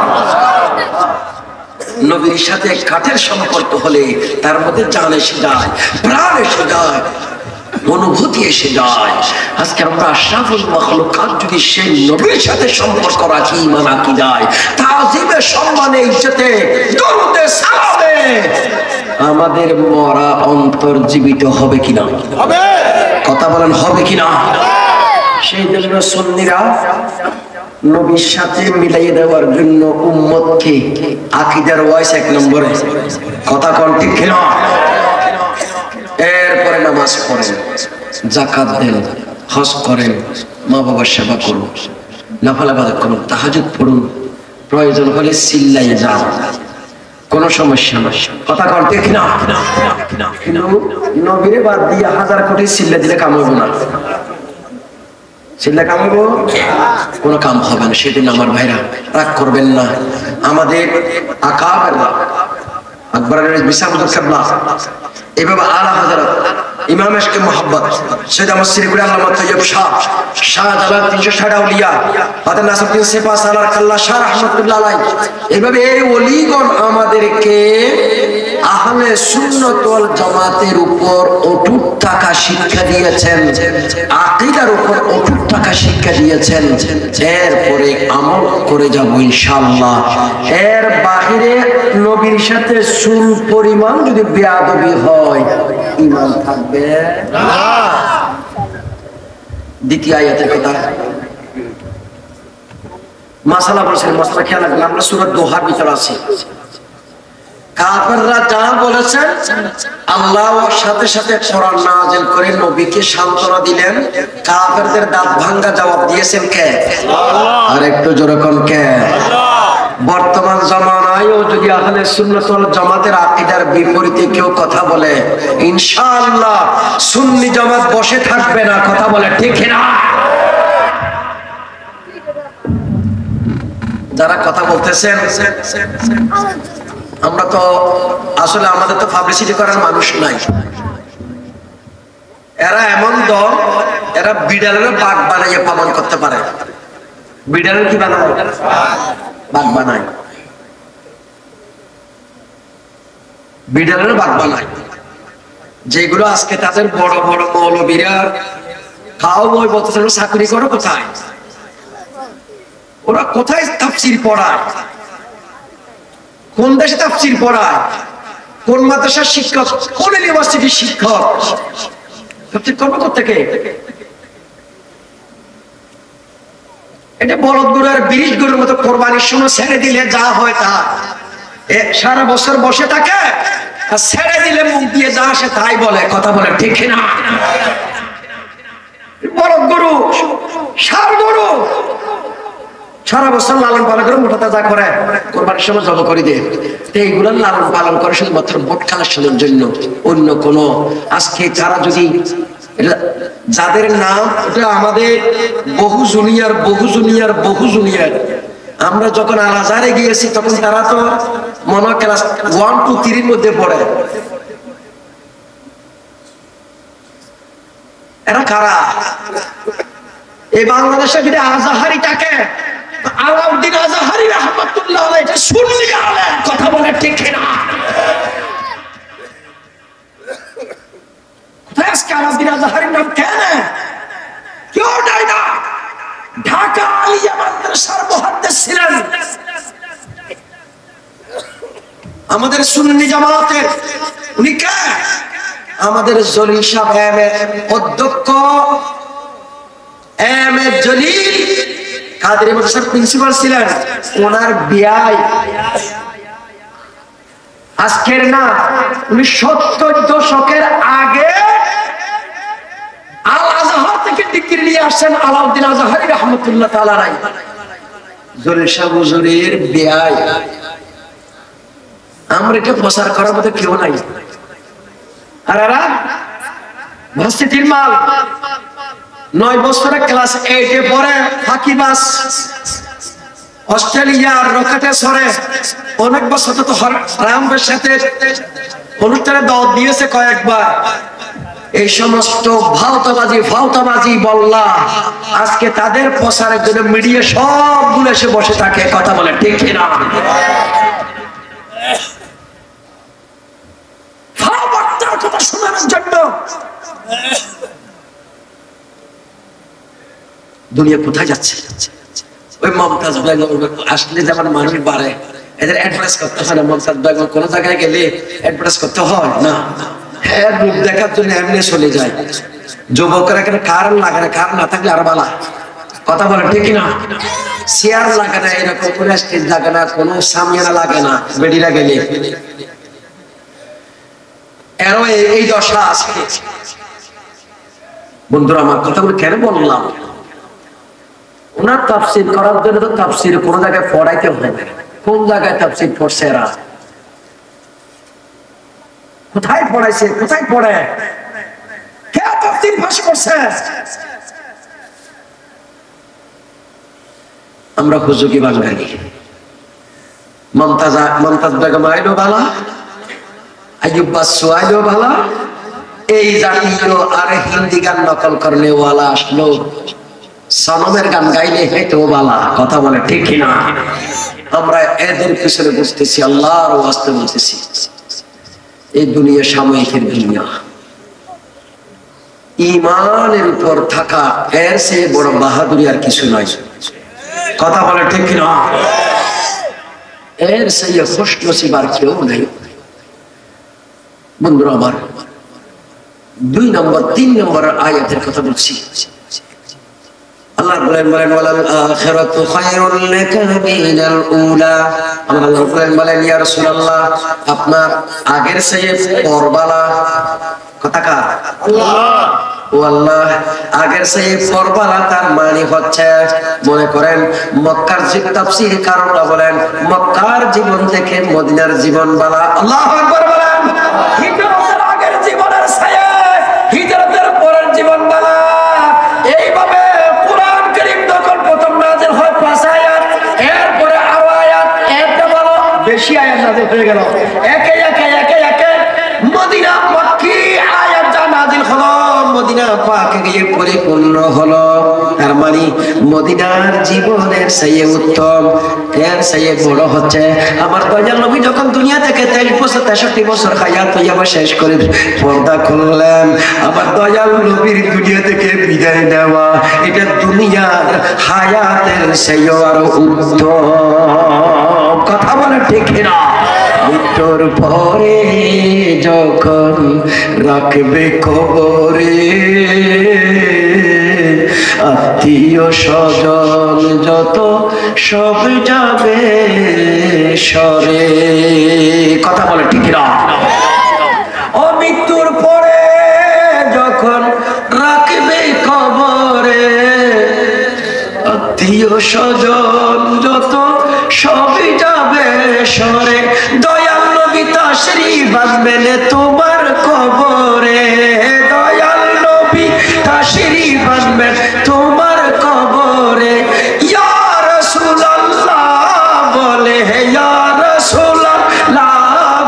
নবীর সাথে কাঠের সম্পর্ক হলে তার মধ্যে জান এসে যায়, প্রাণ এসে যায়, অনুভূতি এসে যায়। আজকে আমরা আশরাফুল মাখলুকাত যদি সেই নবীর সাথে সম্পর্ক রাখি, ঈমান আকীদায়, তাজিমে, সম্মানে, ইজ্জতে, দরুদে, সালামে আমাদের মরা অন্তর জীবিত হবে কিনা? হবে। কথা বলেন হবে কিনা? সেই জন্য সুন্নিরা নবীর সাথে মিলাইয়ে দেওয়ার জন্য উম্মতকে আকীদার ওয়াইস 1 নম্বরে। কথা কোন ঠিক কিনা? এরপরে নামাজ পড়েন, যাকাত দেন, হজ করেন, মা বাবার সেবা করুন, নফল ইবাদত করুন, তাহাজ্জুদ পড়ুন, প্রয়োজন হলে চিল্লাই যান, কোনো সমস্যা নাই। কথা কোন ঠিক কিনা? কিন্তু নবীরে বাদ দিয়ে 1000 কোটি চিল্লা দিলে কাম হবে না। চিল্লা কাম হবো? কোনো কাম হবে না। সেদিন আমার ভাইরা রাগ করবেন না, আমাদের আকাবেররা আকবরের বিশামুদ্দিন কিবলা, এভাবে আলা হযরত ইমাম এশকে মোহাব্বত সৈয়দ আহমদ সিরিকুল আল্লামা তৈয়ব শাহ, শাহজালাল 360 আউলিয়া, ফাতে নাসিরউদ্দিন সেপা সালার কাল্লা শাহ রাহমাতুল্লাহ আলাইহি, এইভাবে এই ওলিগণ আমাদেরকে আহলে সুন্নাত ওয়াল জামাতের উপর অটুট থাকা শিক্ষা দিয়েছেন, আকীদার উপর অটুট থাকা শিক্ষা দিয়েছেন। এরপরে আমল করে যাব ইনশাআল্লাহ। এর বাহিরে নবীর সাথে চুল পরিমাণ যদি বেয়াদবি হয়, ঈমান থাকবে না। দ্বিতীয় আয়াতের কথা মাসালা বলছেন, মাসালা খেয়াল রাখবেন, আমরা সূরা দোহার ভিতরে আছি। কাফেররা যা বলেছেন, আল্লাহ সাথে সাথে কোরআন নাযিল করে নবীকে সান্ত্বনা দিলেন। কাফেরদের দাঁত ভাঙ্গা জবাব দিয়েছেন কে? আল্লাহ। আর একটু জোরে কোন কে? আল্লাহ। বর্তমান জামানায়ও যদি আহলে সুন্নাত ওয়াল জামাতের আকীদার বিপরীতে কেউ কথা বলে, ইনশাআল্লাহ সুন্নি জামাত বসে থাকবে না। কথা বলে ঠিক না? যারা কথা বলতেছেন, আমরা তো আসলে আমাদের তো পাবলিসিটি করার মানুষ নাই। এরা এমন দল, এরা বিড়ালের বাঘ বানাইয়ে প্রমাণ করতে পারে। বিড়ালের কি বানায়? বাঘ বানায়। বিড়ালের বাঘ বানায়, যেগুলো আজকে তাদের বড় বড় মৌলবীরা খাও বই বলতে চাকরি করো কোথায়, ওরা কোথায় তাফসীর পড়ায়, কোন দেশে তাফসীর পড়ায়, কোন মাদ্রাসার শিক্ষক, কোন ইউনিভার্সিটির শিক্ষক, তাফসীর করবে কোত্থেকে? এটা বলদ গরু আর বিরিশ গরুর মতো কোরবানির সময় ছেড়ে দিলে যা হয় তা, সারা বছর বসে থাকে আর ছেড়ে দিলে মুখ দিয়ে যা আসে তাই বলে, কথা বলে ঠিক না? বলদ গরু, ষাঁড় গরু সারা বছর লালন পালন করে মোটা তাজা করে কোরবানির সময় জব করে দিয়ে, এইগুলো লালন পালন করে শুধুমাত্র ভোট কালেকশনের জন্য, অন্য কোন। আজকে তারা যদি যাদের নাম ওটা আমাদের বহু জুনিয়র বহু জুনিয়র বহু জুনিয়র, আমরা যখন আল আজহারে গিয়েছি তখন তারা তো মনে হয় ক্লাস 1, 2, 3 মধ্যে পড়ে। এরা কারা? এই বাংলাদেশে যদি আজহারিটাকে আলাউদ্দিন আজহারি রাহমাতুল্লাহ আলাইহি এটা সুন্নি আলেম, কথা বলে ঠিক না? আজকে আলাউদ্দিন আজহারির নাম কেন কেউ নাই না? ঢাকা আলিয়া মাদ্রাসার মুহাদ্দিস ছিলেন, আমাদের সুন্নি জামাতের। উনি কে? আমাদের জলিল সাহেব অধ্যক্ষ এম এ জলিল কাদেরী মাদ্রাসার প্রিন্সিপাল ছিলেন, ওনার বিয়াই আজকের না, উনি 70 দশকের আগে আল আজহার থেকে ডিগ্রি নিয়ে আসছেন আলাউদ্দিন আজহারি রাহমাতুল্লাহ তাআলা আলাইহি। জলিল সাহেব হুজুরের বিয়াই। আমরা এটা প্রচার করার মতো কেউ নাই। আর এরা ভার্সিটির মাল, 9 বছরে ক্লাস 8 এ পড়ে ফাঁকিবাজ, অস্ট্রেলিয়ার রকেটে সরে অনেক বছর তো রামের সাথে অনুষ্ঠানে দাওয়াত দিয়েছে কয়েকবার। এই সমস্ত ফাউতাবাজি বললা আজকে তাদের প্রচারের জন্য মিডিয়া সবগুলো এসে বসে থাকে, কথা বলে ঠিক না? কথা শোনানোর জন্য দুনিয়া কোথায় যাচ্ছে? ওই মমতাজ বেগম আসলে যেমন মানুষ বাড়ে, এদের অ্যাডভাইস করতে হয় না। মমতাজ বেগম কোন জায়গায় গেলে অ্যাডভাইস করতে হয় না, হ্যাঁ রূপ দেখার জন্য এমনি চলে যায়। যুবকরা এখানে কারণ লাগে না, কারণ না থাকলে আর বালা, কথা বলে ঠিক না? চেয়ার লাগে না, এরকম কোনো স্টেজ লাগে না, কোনো সামিয়ানা লাগে না, বেডিরা গেলে এরও এই দশা আছে। বন্ধুরা আমার কথাগুলো কেন বললাম? ওনার তাফসীর করার জন্য তো তাফসীর কোন জায়গায় পড়াইতে হবে। কোন জায়গায় তাফসীর পড়ছে এরা? কোথায় পড়াইছে? কোথায় পড়ে? কে তাফসীর পাশ করছে? আমরা হুজুকি বাঙালি। মমতাজ বেগম আইলো বালা, আইয়ুব বাচ্চু আইলো বালা, এই জাতীয় আর হিন্দি গান নকল করলে ওয়ালা আসলো, সনমের গান গাইলে হেঁটেও বালা, কথা বলে ঠিক না? আমরা এদের পিছনে বুঝতেছি, আল্লাহর ওয়াস্তে বলতেছি, এই দুনিয়া সাময়িকের দুনিয়া। ঈমানের উপর থাকা এর চেয়ে বড় বাহাদুরি আর কিছু নয়, কথা বলে ঠিক না? এর চেয়ে খুশনসিব আর কেউ নেই। বন্ধুরা আমার 2 নম্বর 3 নম্বর আয়াতের কথা বলছি। আল্লাহ বলেন ওয়ালাল আখিরাতু খায়রুল লাকা মিনাল উলা। আল্লাহ বলেন ইয়া রাসূলুল্লাহ, আপনার আগের চেয়ে পরবালা। কথা কার? আল্লাহ। ও আল্লাহ, আগের চেয়ে পরবালা তার মানে হচ্ছে, মনে করেন মক্কার তাফসীর কারণরা বলেন মক্কার জীবন থেকে মদিনার জীবন বালা। আল্লাহু আকবার বলেন। হিজরতের আগের জীবনের চেয়ে হিজরতের পরের জীবন বালা। এইভাবে কোরআন কারীম যখন প্রথম নাযিল হয় 5 আয়াত, এরপরে আরো আয়াত, এত বড় বেশি আয়াত নাযিল হয়ে গেল। একে একে মদিনা পাকে গিয়ে পরিপূর্ণ হলো। তার মানে মদিনার জীবনের সেই উত্তম এর সেই বড় হচ্ছে আমার দয়াল নবী যখন দুনিয়া থেকে 23 বছর 63 বছর হায়াত তৈবা শেষ করে পর্দা খুললেন। আমার দয়াল নবীর দুনিয়া থেকে বিদায় নেওয়া এটা দুনিয়ার হায়াতের সেই আরো উত্তম। কথা বলে ঠিক না? মৃত্যুর পরে যখন রাখবে কবরে আত্মীয় স্বজন যত সব যাবে সরে। কথা বলে ঠিক না? ও মৃত্যুর পরে যখন রাখবে কবরে আত্মীয় স্বজন যত সবই যাবে সরে। দয়াল নবী তাশরীফ আনবেন তোমার কবরে, দয়াল নবী তাশরীফ আনবেন তোমার কবরে। ইয়া রাসূলুল্লাহ বলে, ইয়া রাসূলুল্লাহ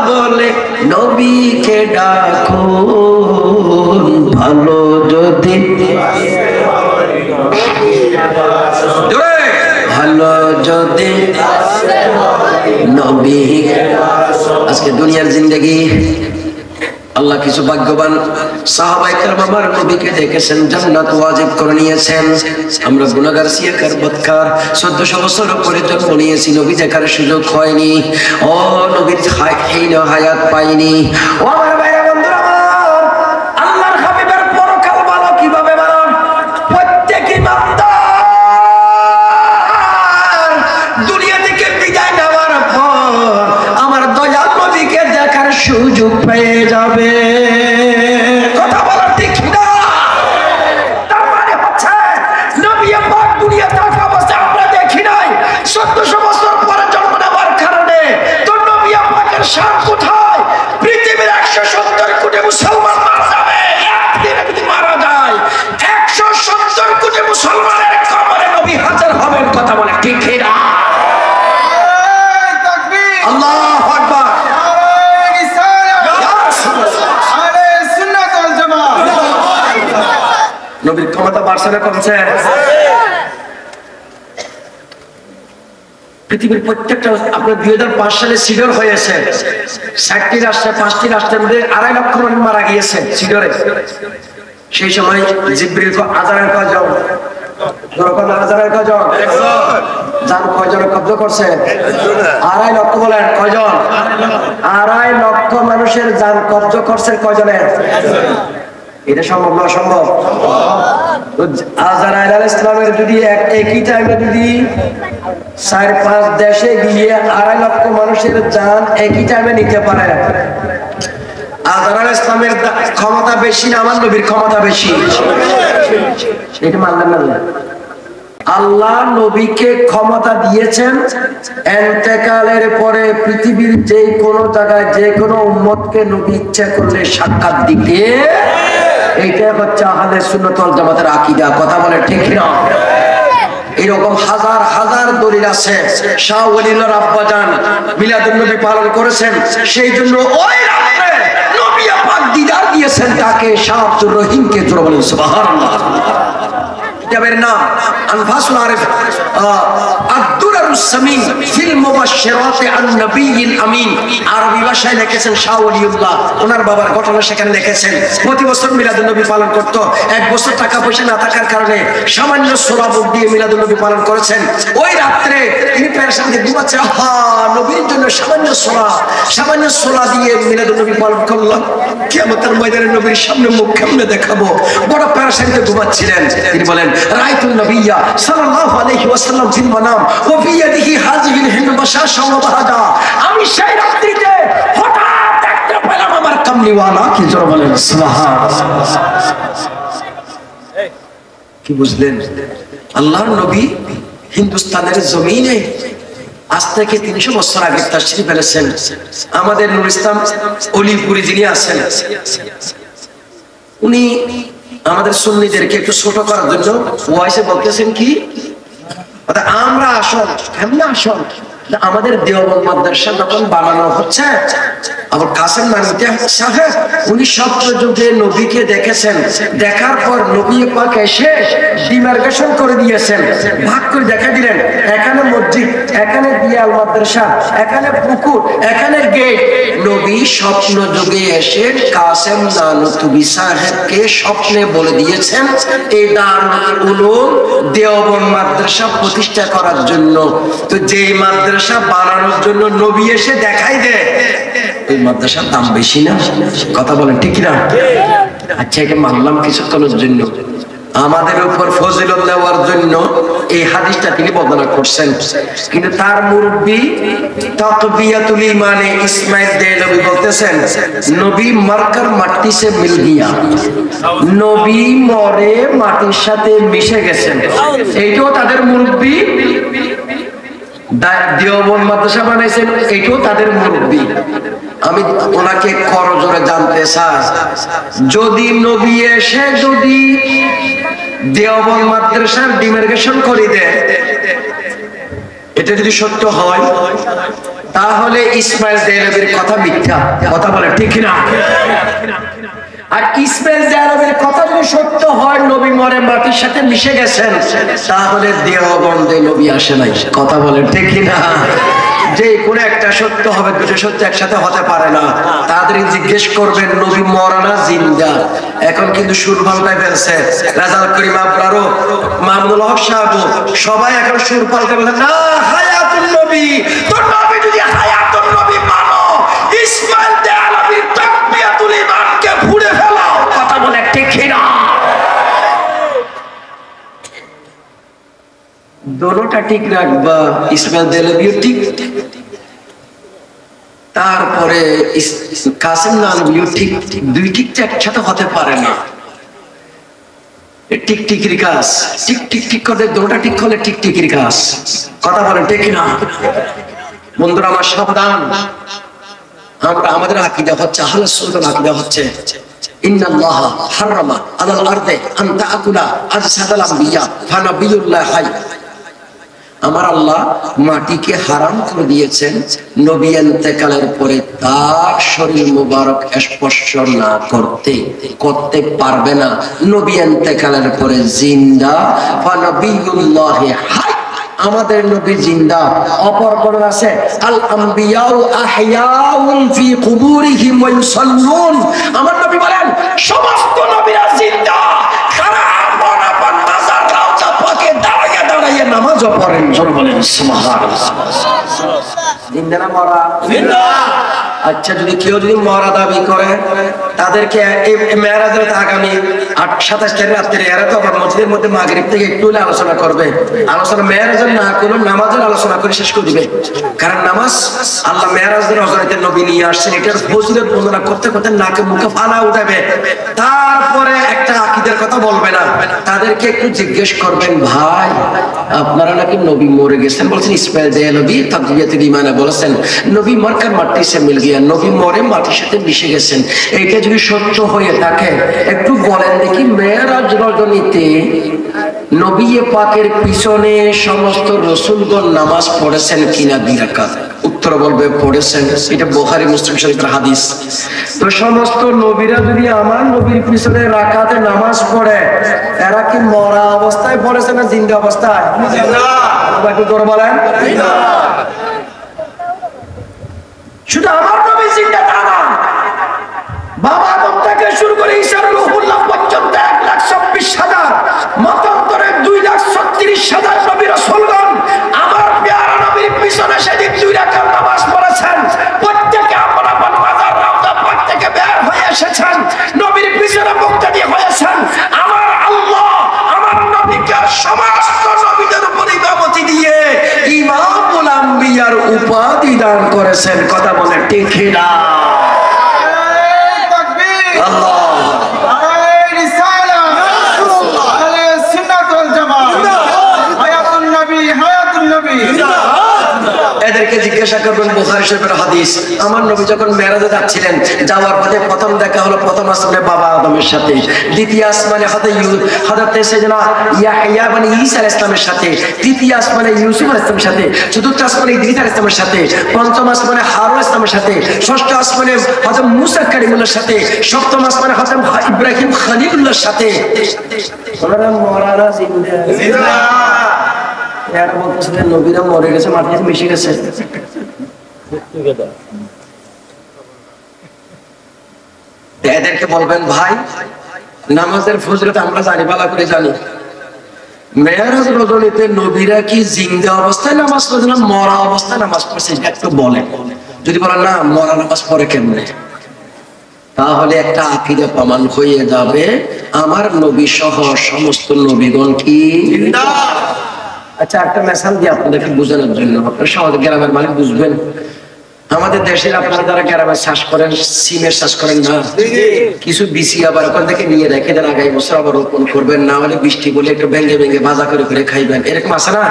বলে নবীকে ডাকুন ভালো যদি ভালো যদি নবী। আজকে দুনিয়ার জিন্দেগি আল্লাহ কিছু ভাগ্যবান সাহাবায়ে কেরাম আমার নবীকে দেখেছেন, জান্নাত ওয়াজিব করে নিয়েছেন। আমরা গুনাহগার সিয়াকার বদকার 1400 বছর পরে জন্ম নিয়েছি, নবী দেখার সুযোগ হয়নি। ও নবীর হায়াত পাইনি। ও আমার ভাইরা বন্ধুরা আমার, আল্লাহর হাবিবের পরকাল ভালো কিভাবে ভালো? প্রত্যেক ইমানদার দুনিয়া থেকে বিদায় নেওয়ার পর আমার দয়াল নবীকে দেখার সুযোগ পেয়ে যাবে। কথা বলা ঠিক না? তার মানে হচ্ছে নবী পাক দুনিয়া থাকা অবস্থায় আমরা দেখি নাই। 1400 বছর পরে জন্ম নেওয়ার কারণে তো নবী পাকের শান কোথায়? পৃথিবীর 170 কোটি মুসলমান মারা যাবে, একদিনে যদি মারা যায় 170 কোটি মুসলমানের কবরে নবী হাজির হবেন। কথা বলে ঠিক না? আল্লাহু আকবার। নবীর ক্ষমতা বাড়ছে না কমছে? পৃথিবীর প্রত্যেকটা আপনার 2005 সালে সিডর হয়েছে, 60টি রাষ্ট্রে 5টি রাষ্ট্রের মধ্যে 2.5 লক্ষ মানুষ মারা গিয়েছে সিডরে। সেই সময় জিবরিল আজারের কয়জন? যখন আজারের কয়জন জান কয়জনে কব্জ করছে? 2.5 লক্ষ। বলেন কয়জন? 2.5 লক্ষ মানুষের জান কব্জ করছে কয়জনে? এটা সম্ভব না? অসম্ভব। আজরাইল আলাইহিস সালামের যদি একই টাইমে যদি 4-5 দেশে গিয়ে 2.5 লক্ষ মানুষের জান একই টাইমে নিতে পারে, আজরাইল আলাইহিস সালামের ক্ষমতা বেশি না আমার নবীর ক্ষমতা বেশি? এটা মানলেন না? আল্লাহ নবীকে ক্ষমতা দিয়েছেন ইন্তেকালের পরে পৃথিবীর যে কোনো জায়গায় যে কোনো উম্মতকে নবী ইচ্ছা করলে সাক্ষাৎ দিতে। এইটা হচ্ছে আহলে সুন্নাত ওয়াল জামাতের আকীদা। কথা বলে ঠিক না? এরকম হাজার হাজার দলিল আছে। শাহ ওয়ালিউল্লাহর আব্বা জান মিলাদুন নবী পালন করেছেন, সেই জন্য ওই রাতে নবী পাক দিদার দিয়েছেন তাকে, শাহ আব্দুর রহিমকে। জোরে বলেন সুবহানাল্লাহ। কিতাবের নাম আনফাসুল আরিফ আদ-দুরারুস সামিন ফিল মুবাশশিরাতি আন-নবিয়্যিল আমিন। আরবি ভাষায় লিখেছেন শাহ ওয়ালিউল্লাহ, ওনার বাবার ঘটনা সেখানে লিখেছেন। প্রতি বছর মিলাদুন নবী পালন করত। এক বছর টাকা পয়সা না থাকার কারণে সামান্য সোলা বুট দিয়ে মিলাদুন নবী পালন করেছেন। ওই রাত্রে তিনি পেরেশান দিয়ে ঘুমাচ্ছেন, আহা নবীর জন্য সামান্য সোলা দিয়ে মিলাদুন নবী পালন করলাম, কিয়ামতের ময়দানে নবীর সামনে মুখ কেমনে দেখাবো? বড় পেরেশান দিয়ে ঘুমাচ্ছিলেন। তিনি বলেন, রাআইতুন নবিয়্যা সাল্লাল্লাহু আলাইহি ওয়াসাল্লাম ফিল মানাম ওয়া ফি ইয়াদিহি হাযিহিল হিন্দ বাশাশা ওয়া বাহাদা। আমি সেই রাত্রিতে হঠাৎ দেখতে পেলাম আমার কামলিওয়ালা। কি জোরে বলেন সুবহানাল্লাহ। কি বুঝলেন? আল্লাহর নবী হিন্দুস্তানের জমিনে আজ থেকে 300 বছর আগে তাশরীফ এনেছেন। আমাদের নূর ইসলাম অলিপুরি যিনি আছেন, উনি আমাদের সুন্নিদেরকে একটু ছোট করার জন্য ওয়াইসে বলতেছেন কি, আমরা আসল কেমন আসল আমাদের দেওবন্দ মাদ্রাসা যখন বানানো হচ্ছে, আবুল কাসেম নানুতুবি সাহেব উনি স্বপ্ন যুগে নবীকে দেখেছেন, দেখার পর নবী পাক এসে ডিমার্কেশন করে দিয়েছেন, ভাগ করে দেখা দিলেন, এখানে মসজিদ, এখানে দিয়াল মাদ্রাসা, এখানে পুকুর, এখানে গেট। নবী স্বপ্ন যুগে এসে কাসেম নানুতুবি সাহেবকে স্বপ্নে বলে দিয়েছেন এই দারুল উলুম দেওবন্দ মাদ্রাসা প্রতিষ্ঠা করার জন্য। তো যেই মাদ্রাসা বানানোর জন্য নবী এসে দেখাই দেয়, ওই মাদ্রাসার দাম বেশি না? কথা বলেন ঠিক না? আচ্ছা, এটা মানলাম কিছুক্ষণের জন্য, আমাদের উপর ফজিলত দেওয়ার জন্য এই হাদিসটা তিনি বর্ণনা করছেন। কিন্তু তার মুরব্বী তাকবিয়াতুল ইমানে ইসমাইল দেলভী বলতেছেন, নবী মরকর মাটি সে মিল গিয়া, নবী মরে মাটির সাথে মিশে গেছেন। এইটাও তাদের মুরব্বী দেওবন্দ মাদ্রাসা বানাইছেন, এটাও তাদের মুরব্বী। আমি ওনাকে করজোরে জানতে চাই, যদি নবী এসে যদি দেওবন্দ মাদ্রাসার ডিমার্কেশন করে দেয়, এটা যদি সত্য হয়, তাহলে ইসমাইল দেলভীর কথা মিথ্যা। কথা বলে ঠিক না? আর ইসমাইল দেলভীর কথা যদি সত্য হয়, নবী মরে মাটির সাথে মিশে গেছেন, তাহলে দেওবন্দে নবী আসে নাই। কথা বলে ঠিক না? যে কোনো একটা সত্য হবে, দুটো সত্য একসাথে হতে পারে না। তাদের জিজ্ঞেস করবেন নবী মরা না জিন্দা। এখন কিন্তু সুর পাল্টায় ফেলছে, রাজাল করিম আপনারও, মামুনুল হক সাহেব, সবাই এখন সুর পাল্টে বলে না হায়াতুল নবী। তো নবী যদি হায়াতুল নবী মানো, ইসমাইল দেলভীর তাকবিয়াতুল ইমানকে ভুলে ফেলাও। কথা বলে ঠিক না? দোনোটা ঠিক রাখবা, ইসমাইল দেলভীও ঠিক, তারপরে কাসেম নানুতুবিও ঠিক। দুই ঠিক একসাথে হতে পারে না। টিক টিকির কাজ, টিক টিক ঠিক করে দোনোটা ঠিক হলে টিক টিকির কাজ। কথা বলেন ঠিক না? বন্ধুরা আমার সাবধান, আমরা আমাদের আকীদা হচ্ছে আহলে সুন্নাহ আকীদা হচ্ছে ইন্নাল্লাহ হারামা আলাল আরদি আন তাআকুলা আজসাদাল আম্বিয়া ফানাবিয়ুল্লাহ হাই। আমার আল্লাহ মাটিকে হারাম করে দিয়েছেন নবী ইন্তেকালের পরে তার শরীর মুবারক স্পর্শ না করতে পারবে না। নবী ইন্তেকালের পরে জিন্দা, ফানাবিয়ুল্লাহ হাই, আমাদের নবী জিন্দা। অপর বর্ণনা আছে আল আম্বিয়াউ আহইয়াউন ফি কুবুরিহিম ওয়া ইউসাল্লুন। আমার নবী বলেন সমস্ত নবীরা জিন্দা, কারা আপন আপন মাজার রওজা পাকে দাঁড়িয়ে দাঁড়িয়ে নামাজও পড়েন। জোরে বলেন সুবহানাল্লাহ। জিন্দা না মরা? জিন্দা। আচ্ছা, যদি কেউ যদি মরা দাবি করে, তাদেরকে এই মেরাজের আগামী 27 তারিখ রাত্রে এরা তো আবার মসজিদের মধ্যে মাগরিব থেকে একটু হলে আলোচনা করবে। আলোচনা মেরাজের না কোনো নামাজের আলোচনা করে শেষ করে দিবে। কারণ নামাজ আল্লাহ মেরাজের হযরতের নবী নিয়ে আসছেন, এটার ফজিলত বর্ণনা করতে করতে নাকে মুখে ফানা উঠাবে, তারপরে একটা আকীদার কথা বলবে না। তাদেরকে একটু জিজ্ঞেস করবেন, ভাই আপনারা নাকি নবী মরে গেছেন বলছেন, ইসমাইল দেলভী তাকবিয়াতুল ইমানে বলেছেন নবী মরকর মাটি সে মিল গিয়া, নবী মরে মাটির সাথে মিশে গেছেন। এইটা যদি সত্য হয়ে থাকে, একটু বলেন দেখি মেরাজ রজনীতে নবী পাকের পিছনে সমস্ত রাসূলগণ নামাজ পড়েছেন কিনা 2 রাকাত? উত্তর বলবে পড়েছেন। এটা বুখারী মুসলিম শরীফের হাদিস। তো সমস্ত নবীরা যদি আমার নবীর পিছনে রাকাতে নামাজ পড়ে, এরা কি মরা অবস্থায় পড়েছে না জিন্দা অবস্থায়? জিন্দা। একটু জোরে বলেন। জিন্দা। শুধু আমার নবী জিন্দা তা না, বাবা আদম থেকে শুরু করে ঈসা রূহুল্লাহ পর্যন্ত 1,26,000, মতান্তরে 2,36,000 নবী রাসূলগণ আমার প্যারা নবীর পিছনে সেদিন 2 রাকাত নামাজ পড়েছেন। প্রত্যেকে আপন আপন মাজার রওজা পাক থেকে বের হয়ে এসেছেন, নবীর পিছনে মুক্তাদি হয়েছেন। আমার আল্লাহ আমার নবীকে সমস্ত নবীদের উপর ইমামতি দিয়ে ইমামুল আম্বিয়ার উপাধি দান করেছেন। কথা বলে ঠিক না? এদেরকে জিজ্ঞাসা করবেন বুখারী শরীফের হাদিস, আমার নবী যখন মেরাজে যাচ্ছিলেন, যাওয়ার পথে প্রথম দেখা হলো হলো প্রথম আসমানে বাবা আদমের সাথে, দ্বিতীয় আসমানে হযরত সাইয়েদনা ইয়াহইয়া ইবনে ঈসা আলাইহিস সালামের সাথে, তৃতীয় আসমানে ইউসুফ আলাইহিস সালামের সাথে, চতুর্থ আসমানে ইদ্রিস আলাইহিস সালামের সাথে, পঞ্চম আসমানে হারুন আলাইহিস সালামের সাথে, ষষ্ঠ আসমানে হযরত মুসা কালিমুল্লাহর সাথে, সপ্তম আসমানে হযরত ইব্রাহিম খলিলুল্লাহর সাথে। ওনারা মরারা জিন্দা। এরা বলতেছিলেন নবীরা মরে গেছে, মাটিতে মিশে গেছে। এদেরকে বলবেন ভাই নামাজের ফজিলত আমরা জানি, ভালো করে জানি। মেরাজ রজনীতে নবীরা কি জিন্দা অবস্থায় নামাজ পড়ছে না মরা অবস্থায় নামাজ পড়ছে, একটু বলেন। যদি বলেন না মরা নামাজ পড়ে কেমনে, তাহলে একটা আকীদা প্রমাণ হয়ে যাবে আমার নবী সহ সমস্ত নবীগণ কি জিন্দা। আচ্ছা একটা মেসাল দিয়ে আপনাদেরকে বোঝানোর জন্য, আপনারা সমাজের গ্রামের মালিক বুঝবেন। আমাদের দেশের আপনারা যারা গ্রামে চাষ করেন, সিমের চাষ করেন না, কিছু বিসি আবার ওখান থেকে নিয়ে রেখে দেন, আগামী বছর আবার রোপণ করবেন, না হলে বৃষ্টি বলে একটু ভেঙে ভেঙে ভাজা করে করে খাইবেন, এরকম আছে না?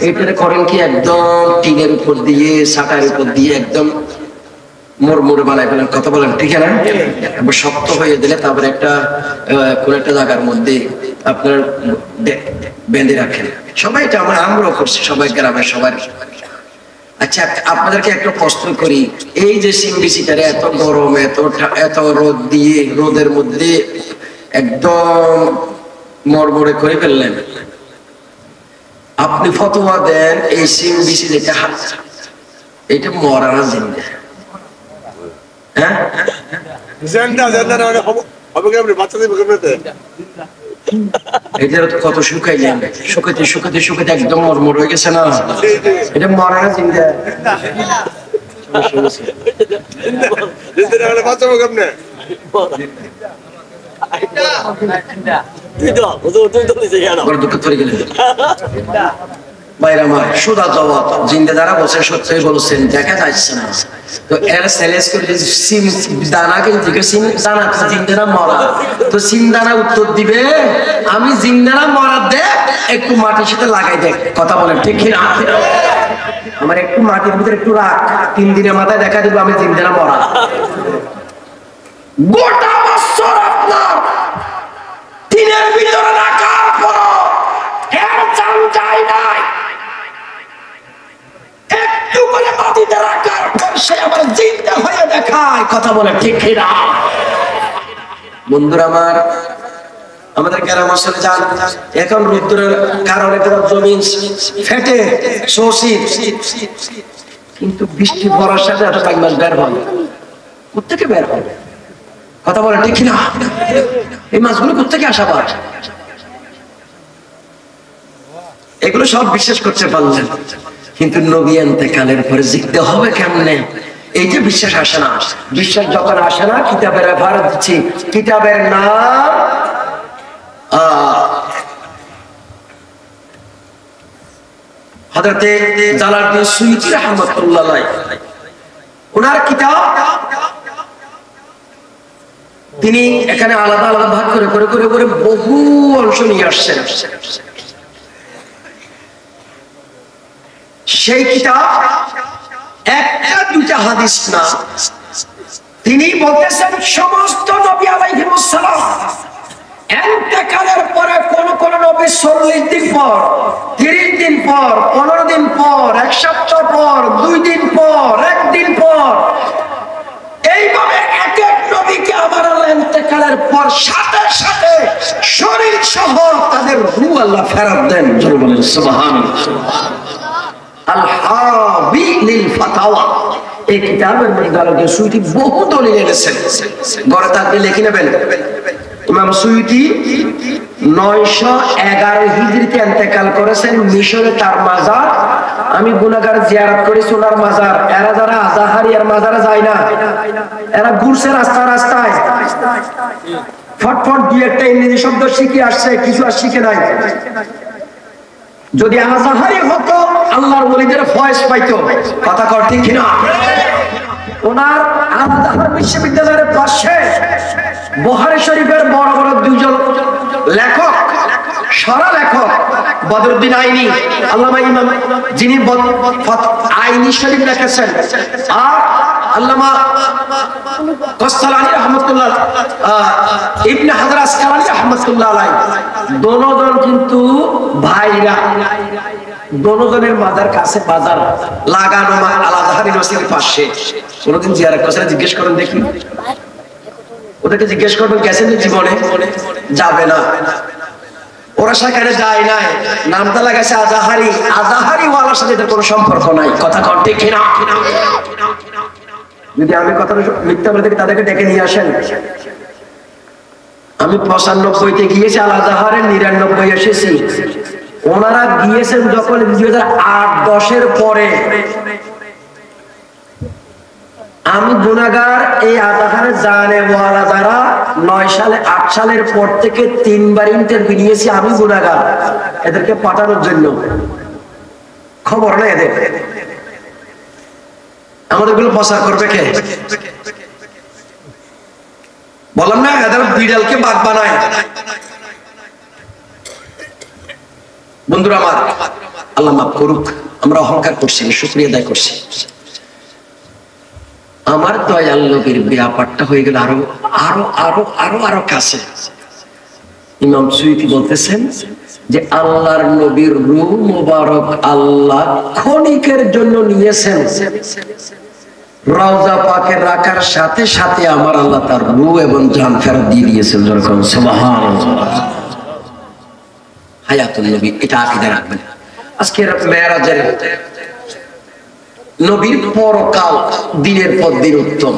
এইটা করেন কি একদম টিনের উপর দিয়ে, ছাটার উপর দিয়ে একদম মোড় বানাই ফেলেন, কথা বলেন ঠিক না? শক্ত হয়ে দিলে তারপরে একটা কোন একটা জায়গার মধ্যে আপনার বেঁধে রাখেন। সবাই এটা আমরাও করছি, সবাই গ্রামের সবাই। আচ্ছা আপনাদেরকে একটা প্রশ্ন করি, এই যে সিম বিচিটারে এত গরম, এত রোদ দিয়ে, রোদের মধ্যে একদম মরমরে করে ফেললেন, আপনি ফতোয়া দেন এই সিম বিচি যেটা এটা মরা না জিন্দা? হ্যাঁ এটা কত শুকাইলেন, শুকাতে শুকাতে শুকাতে একদম মরমর হয়ে গেছে না, এটা মরা না জিন্দা? বাইরে আমার সুদা জবাব জিন্দা দ্বারা বলছেন, সত্যি বলছেন, দেখা যাচ্ছে না। তো এর সেলেস করে সিম দানা কিন্তু সিম দানা জিন্দা না মরা, তো সিম দানা উত্তর দিবে আমি জিন্দা না মরা, দেখ একটু মাটির সাথে লাগাই দেখ, কথা বলেন ঠিক কিনা? আমার একটু মাটির ভিতরে একটু রাখ, 3 দিনের মাথায় দেখা দিব আমি জিন্দা না মরা। গোটা বছর আপনার দিনের ভিতরে রাখার পর এর জান যায় নাই, একটু করে মাটিতে রাখার পর সে আবার জিন্দা হয়ে দেখায়, কথা বলে ঠিক কিনা? বন্ধুরা আমার, আমাদের গ্রাম অঞ্চলে যান, এখন রোদ্রের কারণে জমিন ফেটে শোষিত, কিন্তু বৃষ্টি পড়ার সাথে এত কয়েক মাস বের হয়, কোথেকে বের হবে, কথা বলে ঠিক কিনা? এই মাছগুলো কোথেকে আসা পায়? এগুলো সব বিশ্বাস করতে পারলেন, কিন্তু নবী ইন্তেকালের পরে জিততে হবে কেমনে, এই যে বিশ্বাস আসে না। বিশ্বাস যখন আসে না, কিতাবের রেফারেন্স দিচ্ছি, কিতাবের নাম হযরতে জালালউদ্দিন সুয়ুতী রাহমাতুল্লাহ আলাইহি, ওনার কিতাব, তিনি এখানে আলাদা আলাদা ভাগ করে করে করে করে বহু অংশ নিয়ে আসছেন। সেই কিতাব একটা দুইটা হাদিস না, তিনি বলতেছেন সমস্ত নবী আলাইহিমুস সালাম ইন্তেকালের পরে কোন কোন নবী 40 দিন পর, 30 দিন পর, 15 দিন পর, 1 সপ্তাহ পর, 2 দিন পর, 1 দিন পর, এইভাবে এক এক নবীকে আবার আল্লাহ ইন্তেকালের পর সাথে সাথে শরীর সহ তাদের রূহ আল্লাহ ফেরত দেন। জোরে বলেন সুবহানাল্লাহ। আল-হাবি লিল ফাতাওয়া, এই কিতাবের মধ্যে জালালউদ্দিন সুয়ুতী বহু দলিল এনেছেন, ঘরে থাকলে লিখে নেবেন। ইমাম সুয়ুতী 911 হিজরিতে ইন্তেকাল করেছেন, মিশরে তার মাজার। আমি গুনাহগার জিয়ারত করেছি ওনার মাজার। এরা যারা আজাহারিয়ার মাজারে যায় না, এরা ঘুরছে রাস্তা রাস্তায়, ফটফট দুই একটা ইংরেজি শব্দ শিখে আসছে, কিছু আর শিখে নাই। যদি আজাহারি হতো আল্লাহর ওলিদের ফয়েজ পাইতো, কথা কর ঠিক কিনা? ওনার আল-আজহার বিশ্ববিদ্যালয়ের পাশে বুখারী শরীফের বড় বড় দুজন লেখক, সারা লেখক, বদরুদ্দিন আইনি, আল্লামা ইমাম যিনি আইনি শরীফ লিখেছেন, আর আল্লামা কসলানী রহমাতুল্লাহ ইবনে হাজার আসকালানী রহমাতুল্লাহ আলাইহি দোনোজন কিন্তু ভাইরা, দোনোজনের মাজার কাছে বাজার লাগানো আলাদাহারি নসির পাশে। কোনদিন জিয়ারত করছেন? জিজ্ঞেস করেন দেখি, ওদেরকে জিজ্ঞেস করবেন গেছেন জীবনে? যাবে না, ওরা সেখানে যায় নাই, নামটা লাগাইছে আজাহারি। আজাহারি ওয়ালার সাথে এদের কোনো সম্পর্ক নাই। কথা কন ঠিক কিনা? যদি আমি কথা মিথ্যা বলে থাকি তাদেরকে ডেকে নিয়ে আসেন। আমি 95-তে গিয়েছি আল আজাহারে, 99 এসেছি। ওনারা গিয়েছেন যখন 2008-10-এর পরে। আমি গুনাহগার। এই আজাহারে জানে ওয়ালা যারা 9 সালে 8 সালের পর থেকে 3বার ইন্টারভিউ নিয়েছি, আমি গুনাহগার। এদেরকে পাঠানোর জন্য খবর নেই এদের। আমাদের গুলো প্রচার করবে কে? বললাম না, এদের বিড়ালকে বাঘ বানায়। বন্ধুরা আমার, আল্লাহ মাফ করুক, আমরা অহংকার করছি, শুকরিয়া আদায় করছি। আমার দয়াল নবীর ব্যাপারটা হয়ে গেল আরো আরো আরো আরো আরো কাছে। ইমাম সুয়ুতি বলতেছেন যে আল্লাহর নবীর রূহ মোবারক আল্লাহ ক্ষণিকের জন্য নিয়েছেন, রওজা পাকে রাখার সাথে সাথে আমার আল্লাহ তার রূহ এবং জান ফেরত দিয়ে দিয়েছেন। যেরকম সুবহানাল্লাহ, হায়াতুল নবী, এটা আকীদা রাখবেন। আজকে মেরাজের নবীর পরকাল দিনের পর দিন উত্তম।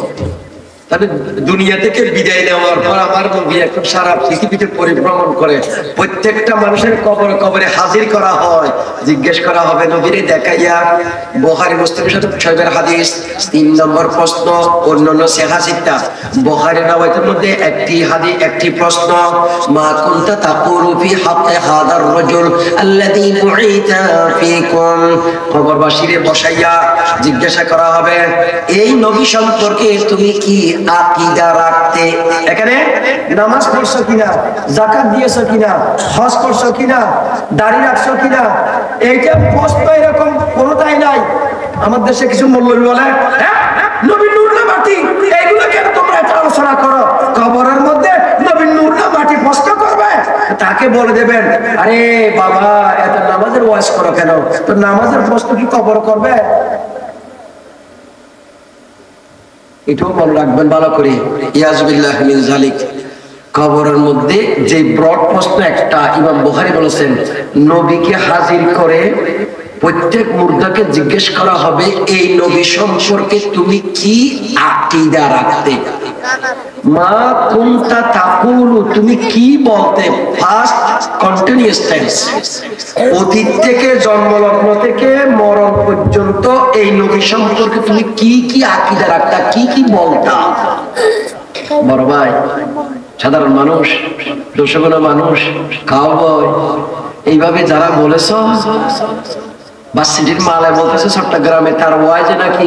তবে দুনিয়া থেকে বিদায় নেওয়ার পর আমার নবী এখন সারা পৃথিবীতে পরিভ্রমণ করে, প্রত্যেকটা মানুষের কবরে কবরে হাজির করা হয়, জিজ্ঞেস করা হবে নবীরে দেখাইয়া। বুখারী মুসলিমের সাথে শরীফের হাদিস। 3 নম্বর প্রশ্ন, অন্যান্য হাদিসটা বুখারী রাওয়ায়াতের মধ্যে একটি প্রশ্ন, মা কুনতা তাকুলু ফি হাক্কি হাদার রাজুল আল্লাযী বুইতা ফীকুম। কবরবাসীরে বসাইয়া জিজ্ঞাসা করা হবে এই নবী সম্পর্কে তুমি কি আকীদা রাখতে। এখানে নামাজ পড়ছো কিনা, যাকাত দিয়েছো কিনা, হজ করছো কিনা, দাড়ি রাখছো কিনা, এইটা প্রশ্ন এরকম কোনোটাই নাই। আমার দেশে কিছু মৌলবি বলে নবীর নূর না মাটি, এইগুলো কেন তোমরা এত আলোচনা করো? কবরের মধ্যে নবীর নূর না মাটি প্রশ্ন করবে? তাকে বলে দেবেন, আরে বাবা এত নামাজের ওয়াজ করো কেন? তো নামাজের প্রশ্ন কি কবর করবে? এটাও মনে রাখবেন ভালো করে। ইয়াজবিল্লাহ মিন যালিক, কবরের মধ্যে যে ব্রড প্রশ্ন একটা, ইমাম বুখারী বলেছেন নবীকে হাজির করে প্রত্যেক মুর্দাকে জিজ্ঞেস করা হবে এই নবী সম্পর্কে তুমি কি আকীদা রাখতে। মা কুনতা তাকুলু, তুমি কি বলতে। ফার্স্ট কন্টিনিউয়াস টেন্স, অতীত থেকে জন্মলগ্ন থেকে মরণ পর্যন্ত এই নবী সম্পর্কে তুমি কি কি আকীদা রাখতা, কি কি বলতা। বড় ভাই, সাধারণ মানুষ, দোষগুলো মানুষ, কাউবয়, এইভাবে যারা বলেছ, বাসিটির মালায় বলতেছে চট্টগ্রামে তার ওয়াজে নাকি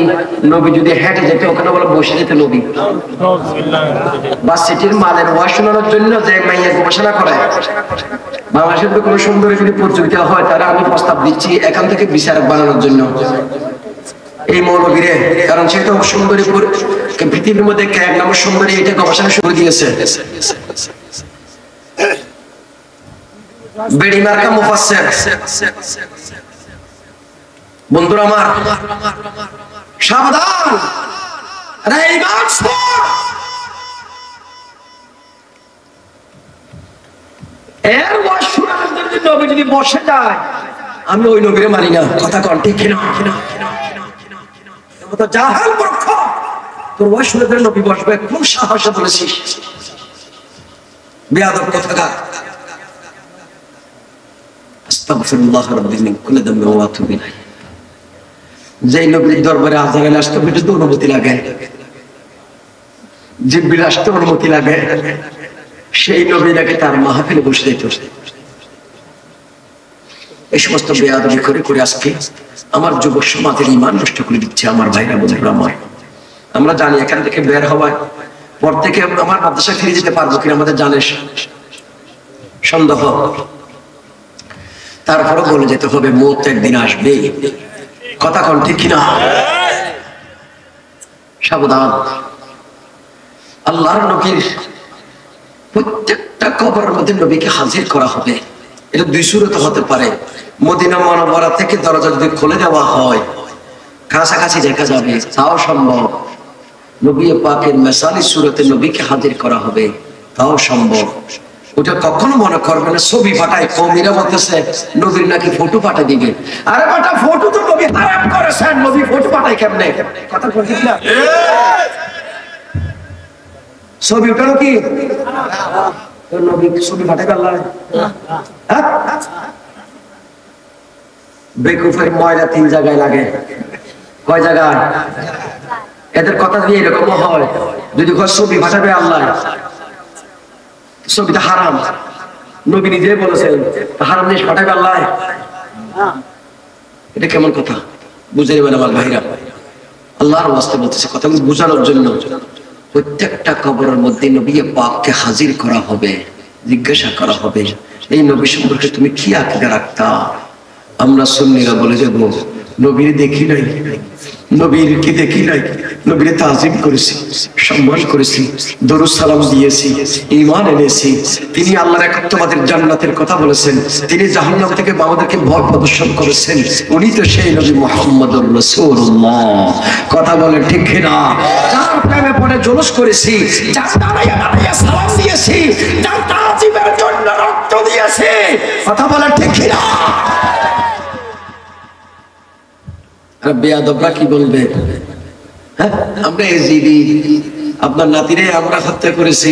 নবী যদি হেঁটে যেত ওখানে বলে বসে যেত নবী। বাসিটির মালের ওয়াজ শোনানোর জন্য যে মাইয়া গবেষণা করে, বাংলাদেশের কোনো সুন্দরী যদি প্রতিযোগিতা হয় তারা আমি প্রস্তাব দিচ্ছি এখান থেকে বিচারক বানানোর জন্য এই মৌলবীরে, কারণ সে তো সুন্দরী পৃথিবীর মধ্যে 1 নম্বর সুন্দরী, এটা গবেষণা শুরু দিয়েছে। বেড়ি মার্কা মুফাসসির। বন্ধুরা আমার, সাবধান, এর ওয়াজ শোনার জন্য নবী যদি বসে যায়, আমি ওই নবীরে মানি না। কথা কন ঠিক কিনা? তো জাহাল মূর্খ, তোর ওয়াজ শুনে নবী বসবে, কোন সাহসে বলেছিস? বেয়াদব কথাকার। আস্তাগফিরুল্লাহ রাব্বি মিন কুল্লি যামবিন ওয়া আতুবু ইলাইহি। যেই নবীর দরবারে আযারাইল আসতে বিশুদ্ধ অনুমতি লাগে, জিবরিল আসতে অনুমতি লাগে, সেই নবী নাকি তার মাহফিলে বসে যেত। এই সমস্ত বেয়াদবি করে করে আজকে আমার যুবক সমাজের ঈমান নষ্ট করে দিচ্ছে। আমার ভাইরা বন্ধুরা আমার, আমরা জানি এখান থেকে বের হওয়ার পর থেকে আমার মাদ্রাসায় ফিরে যেতে পারবো কিনা আমাদের জানে সন্দেহ। তারপরও বলে যেতে হবে মওত একদিন আসবে। কথা কোন ঠিক কিনা? সাবধান। আল্লাহর নবীর প্রত্যেকটা কবরের মধ্যে নবীকে হাজির করা হবে। এটা দুই সুরতে হতে পারে। মদিনা মুনাওয়ারা থেকে দরজা যদি খুলে দেওয়া হয়, কাছাকাছি দেখা যাবে, তাও সম্ভব। নবী পাকের মেসালি সুরতে নবীকে হাজির করা হবে, তাও সম্ভব। ওটা কখনো মনে করবে না ছবি পাঠায়। কৌমিরা বলতেছে নবীর নাকি ফটো পাঠায় দিবে। আরে বাটা, ফটো তো নবী হারাম করেছেন, নবী ফটো পাঠায় কেমনে? কথা বলছিস না? ছবি ওটারও কি নবী ছবি পাঠাবে আল্লাহ? বেকুফের ময়লা 3 জায়গায় লাগে। কয় জায়গায়? এদের কথা দিয়ে এরকম হয়, যদি ছবি পাঠাবে আল্লাহ, ছবিটা হারাম। নবী নিজে বলেছেন হারাম জিনিস পাঠাবে আল্লাহ। এটা কেমন কথা? বুঝে নেবেন আমার ভাইরা। আল্লাহর ওয়াস্তে বলতেছে, কথাগুলো বোঝানোর জন্য। প্রত্যেকটা কবরের মধ্যে নবী পাককে হাজির করা হবে, জিজ্ঞাসা করা হবে এই নবী সম্পর্কে তুমি কি আকীদা রাখতা? আমরা সুন্নিরা বলে যাব নবীর দেখি নাই, নবীর কি দেখি নাই, নবীর তাজিম করেছি, সম্মান করেছি, দরুদ সালাম দিয়েছি, ঈমান এনেছি। তিনি আল্লাহর একাত্মবাদের জান্নাতের কথা বলেছেন, তিনি জাহান্নাম থেকে আমাদেরকে ভয় প্রদর্শন করেছেন। উনি তো সেই নবী মুহাম্মদুর রাসূলুল্লাহ। কথা বলে ঠিক না? যার প্রেমে পড়ে জলস করেছি, যার দাঁড়াইয়া দাঁড়াইয়া সালাম দিয়েছি, যার তাজিমের জন্য রক্ত দিয়েছি। কথা বলে ঠিক না? বেয়াদবরা কি বলবে? আমরা এজিদি আপনার নাতিরে আমরা হত্যা করেছি।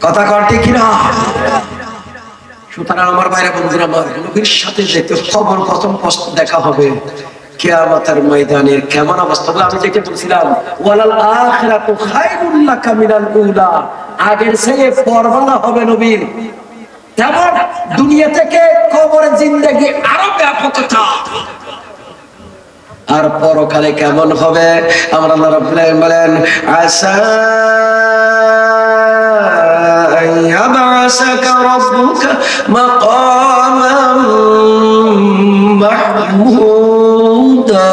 কথা কর ঠিক না? সুতরাং আমার বাইরে বন্ধুরা, আমার নবীর সাথে যেতে খবর প্রথম প্রশ্ন দেখা হবে কিয়ামতের ময়দানের কেমন অবস্থা হবে। আমি যেটা বলছিলাম, ওয়ালাল আখিরাতু খায়রুল লাকা মিনাল উলা, আগের চেয়ে পরবালা হবে নবীর। তেমন দুনিয়া থেকে কবরের জিন্দেগি আরো ব্যাপকতা। আর পরকালে কেমন হবে? আমার আল্লাহ রাব্বুল আলামিন বলেন, আসা ইয়াবআসাকা রাব্বুকা মাকামান মাহমুদা।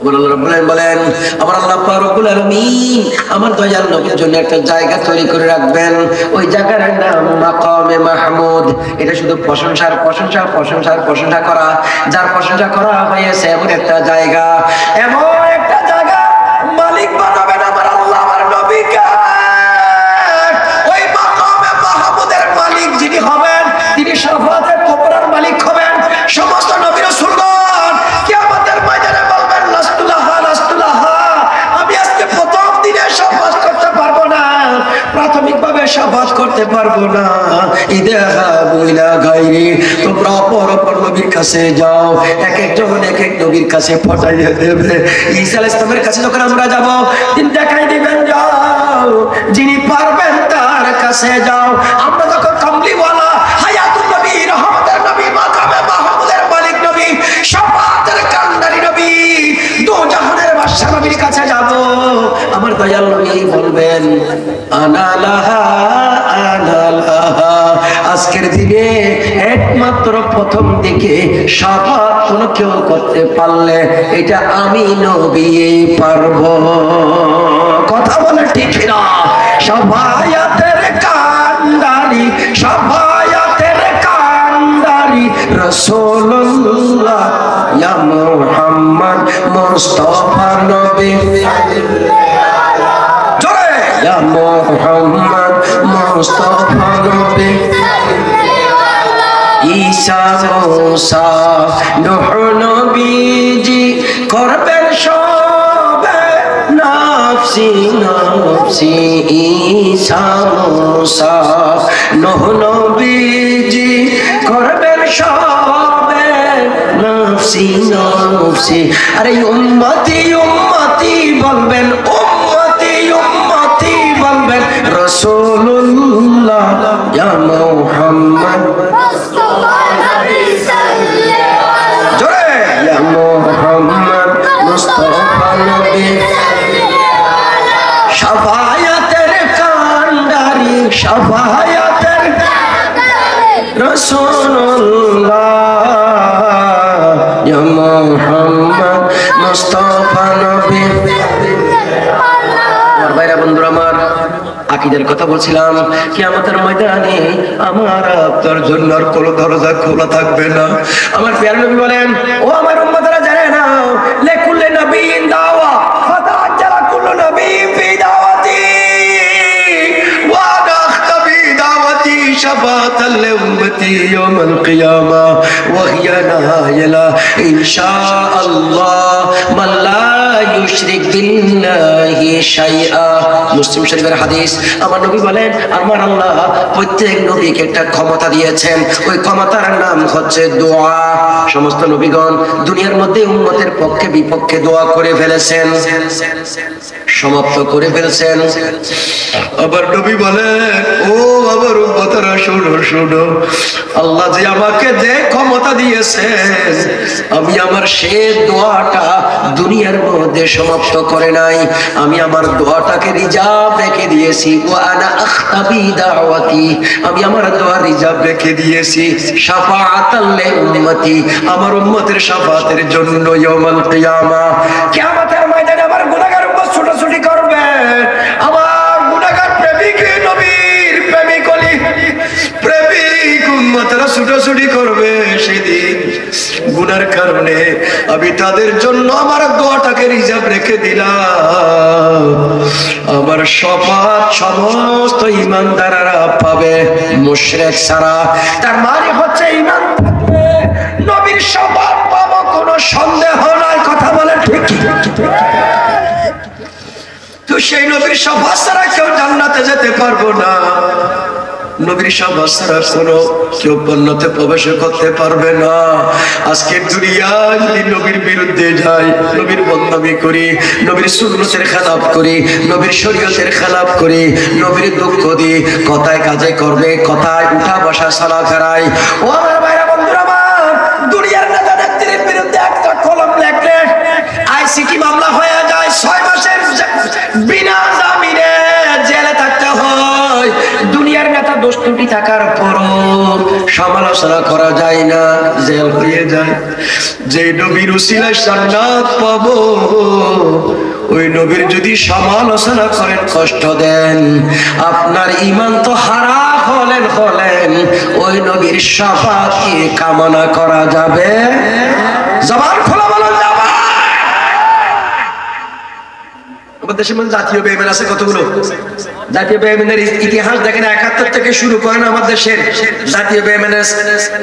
আমার আল্লাহ রাব্বুল আলামিন বলেন, আমার আল্লাহ পাক রব্বুল আলামিন আমার দয়াল নবীর জন্য একটা জায়গা তৈরি করে রাখবেন। ওই জায়গার নাম মাকামে মাহমুদ। এটা শুধু প্রশংসার প্রশংসা, প্রশংসার প্রশংসা করা, যার প্রশংসা করা হয়েছে এমন একটা জায়গা, এমন একটা জায়গা মালিক বানাবেন আমার আল্লাহ আমার নবীকে। ওই মাকামে মাহমুদের মালিক যিনি হবেন, তিনি শাফাআতের কবরের মালিক হবেন। সমস্ত নবী রাসূলগণ কিয়ামতের ময়দানে বলবেন, লাস্তুলাহা লাস্তুলাহা, আমি আজকে প্রথম দিনে শাফাআত করতে পারবো না, প্রাথমিকভাবে শাফাআত করতে পারবো না। ইযহাবু ইলা গায়রি, তোমরা অপর নবীর কাছে যাও। এক একজন এক এক নবীর কাছে পাঠাইয়া দেবে। ঈসা আলাইহিস সালামের কাছে যখন আমরা যাব, তিনি দেখাই দিবেন, যাও যিনি পারবেন তার কাছে যাও। আমরা যখন কামলিওয়ালা হায়াতুন নবী, রহমতের নবী, মাকামে মাহমুদের মালিক নবী, শাফাআতের কান্ডারি নবী, দু জাহানের বাদশা নবীর কাছে যাব, আমার দয়াল নবী বলবেন, আনা লাহা আনা লাহা। আজকের দিনে একমাত্র প্রথম দিকে শাফাআত কোন কেউ করতে পারলে এটা আমি নবী পারবো। কথা বলে ঠিক না? শাফায়াতের কান্ডারি, শাফায়াতের কান্ডারি রাসূলুল্লাহ ইয়া মুহাম্মদ মুস্তাফা নবী, জোরে ইয়া মুহাম্মদ মুস্তাফা নবী। ঈসা মুসা নূহ নবীজি করবেন সবে নফসি নফসি। ঈসা মুসা নূহ নবীজি করবেন সবে নফসি নফসি। আরে উম্মতি উম্মতি বলবেন, উম্মতি উম্মতি বলবেন, রাসূলুল্লাহ ইয়া মুহাম্মদ মুস্তাফা নবী সাল্লাল্লাহু, জোরে ইয়া মুহাম্মদ মুস্তাফা নবী। শাফায়াতের কান্ডারি, শাফায়াতের রাসূলুল্লাহ ইয়া মুহাম্মদ মুস্তাফা ভাইরা বন্ধুরা আমার, আকীদার কথা বলছিলাম। কিয়ামতের ময়দানে আমার আপনার জন্য আর কোনো দরজা খোলা থাকবে না। আমার প্রিয় নবী বলেন, ও আমার উম্মতরা জানে না, লিকুল্লি নবিয়্যিন দাওয়া ফাতাআজ্জালা কুল্লু নবিয়্যিন ফি দাওয়াতি ওয়া নাখতাবি দাওয়াতি শাফাআতাল লিউম্মতি ইয়াউমাল কিয়ামা ওয়া হিয়া নাইলা ইনশাআল্লাহ মান লা ইউশরিক বিল্লাহি শাইআ। মুসলিম শরীফের হাদিস। আমার নবী বলেন, আমার আল্লাহ প্রত্যেক নবীকে একটা ক্ষমতা দিয়েছেন, ওই ক্ষমতার নাম হচ্ছে দোয়া। সমস্ত নবীগণ দুনিয়ার মধ্যে উম্মতের পক্ষে বিপক্ষে দোয়া করে ফেলেছেন, সমাপ্ত করে ফেলেছেন। আবার নবী বলেন, ও আমার উম্মতেরা শোনো শোনো, আল্লাহ যে আমাকে যে ক্ষমতা দিয়েছেন, আমি আমার সেই দোয়াটা দুনিয়ার মধ্যে সমাপ্ত করে নাই, আমি আমার দোয়াটাকে রিজার্ভ রেখে দিয়েছি। ওয়া আনা আখতাবি দাওয়াতি, আমি আমার দোয়া রিজার্ভ রেখে দিয়েছি শাফাআতাল লিউম্মতি, আমার উম্মতের শাফাতের জন্য ইয়াউমাল কিয়ামা। কিয়ামতের ময়দানে আমার গুনাহগার উম্মত ছুটাছুটি করবে, আমার গুনাহগার প্রেমিক নবীর প্রেমিক ওলি প্রেমিক উম্মতরা ছুটাছুটি করবে। সেদিন গুনার কারণে আমি তাদের জন্য আমার দোয়াটাকে রিজার্ভ রেখে দিলাম। আমার শাফাত সমস্ত ঈমানদাররা পাবে, মুশরিক ছাড়া। তার মানে হচ্ছে ঈমান থাকলে নবীর শাফাত পাবো, কোনো সন্দেহ নাই। কথা বলেন ঠিক কি? তো সেই নবীর শাফাত ছাড়া কেউ জান্নাতে যেতে পারবো না। নবীর শাফাত ছাড়া কোনো কেউ জান্নাতে প্রবেশ করতে পারবে না। আজকে দুনিয়ায় যদি নবীর বিরুদ্ধে যাই, নবীর বদনামি করি, নবীর সুন্নতের খেলাফ করি, নবীর শরীয়তের খেলাফ করি, নবীর দুঃখ দিই, কথায় কাজে করবে, কথায় উঠা বসা চলা ফেরাই। ও আমার ভাইরা বন্ধুরা আমার, দুনিয়ার নেতা নেত্রীর বিরুদ্ধে একটা কলম লেখলে আইসিটি মামলা হয়ে যায়, 6 মাসের বিনা জামিনে জেলে থাকতে হয়। দুনিয়ার নেতা দোষ ত্রুটি থাকার পরও সমালোচনা করা যায় না, জেল হয়ে যায়। যে নবীর উসিলায় জান্নাত পাবো, ওই নবীর যদি সমালোচনা করেন, কষ্ট দেন, আপনার ঈমান তো হারা হলেন হলেন, ওই নবীর শাফাত কি কামনা করা যাবে? জবান খোলা বলেন যাবে। আমাদের দেশের মধ্যে জাতীয় বেঈমান আছে কতগুলো। জাতীয় বেঈমানের ইতিহাস দেখেন, 71 থেকে শুরু করেন আমাদের দেশের জাতীয় বেঈমানের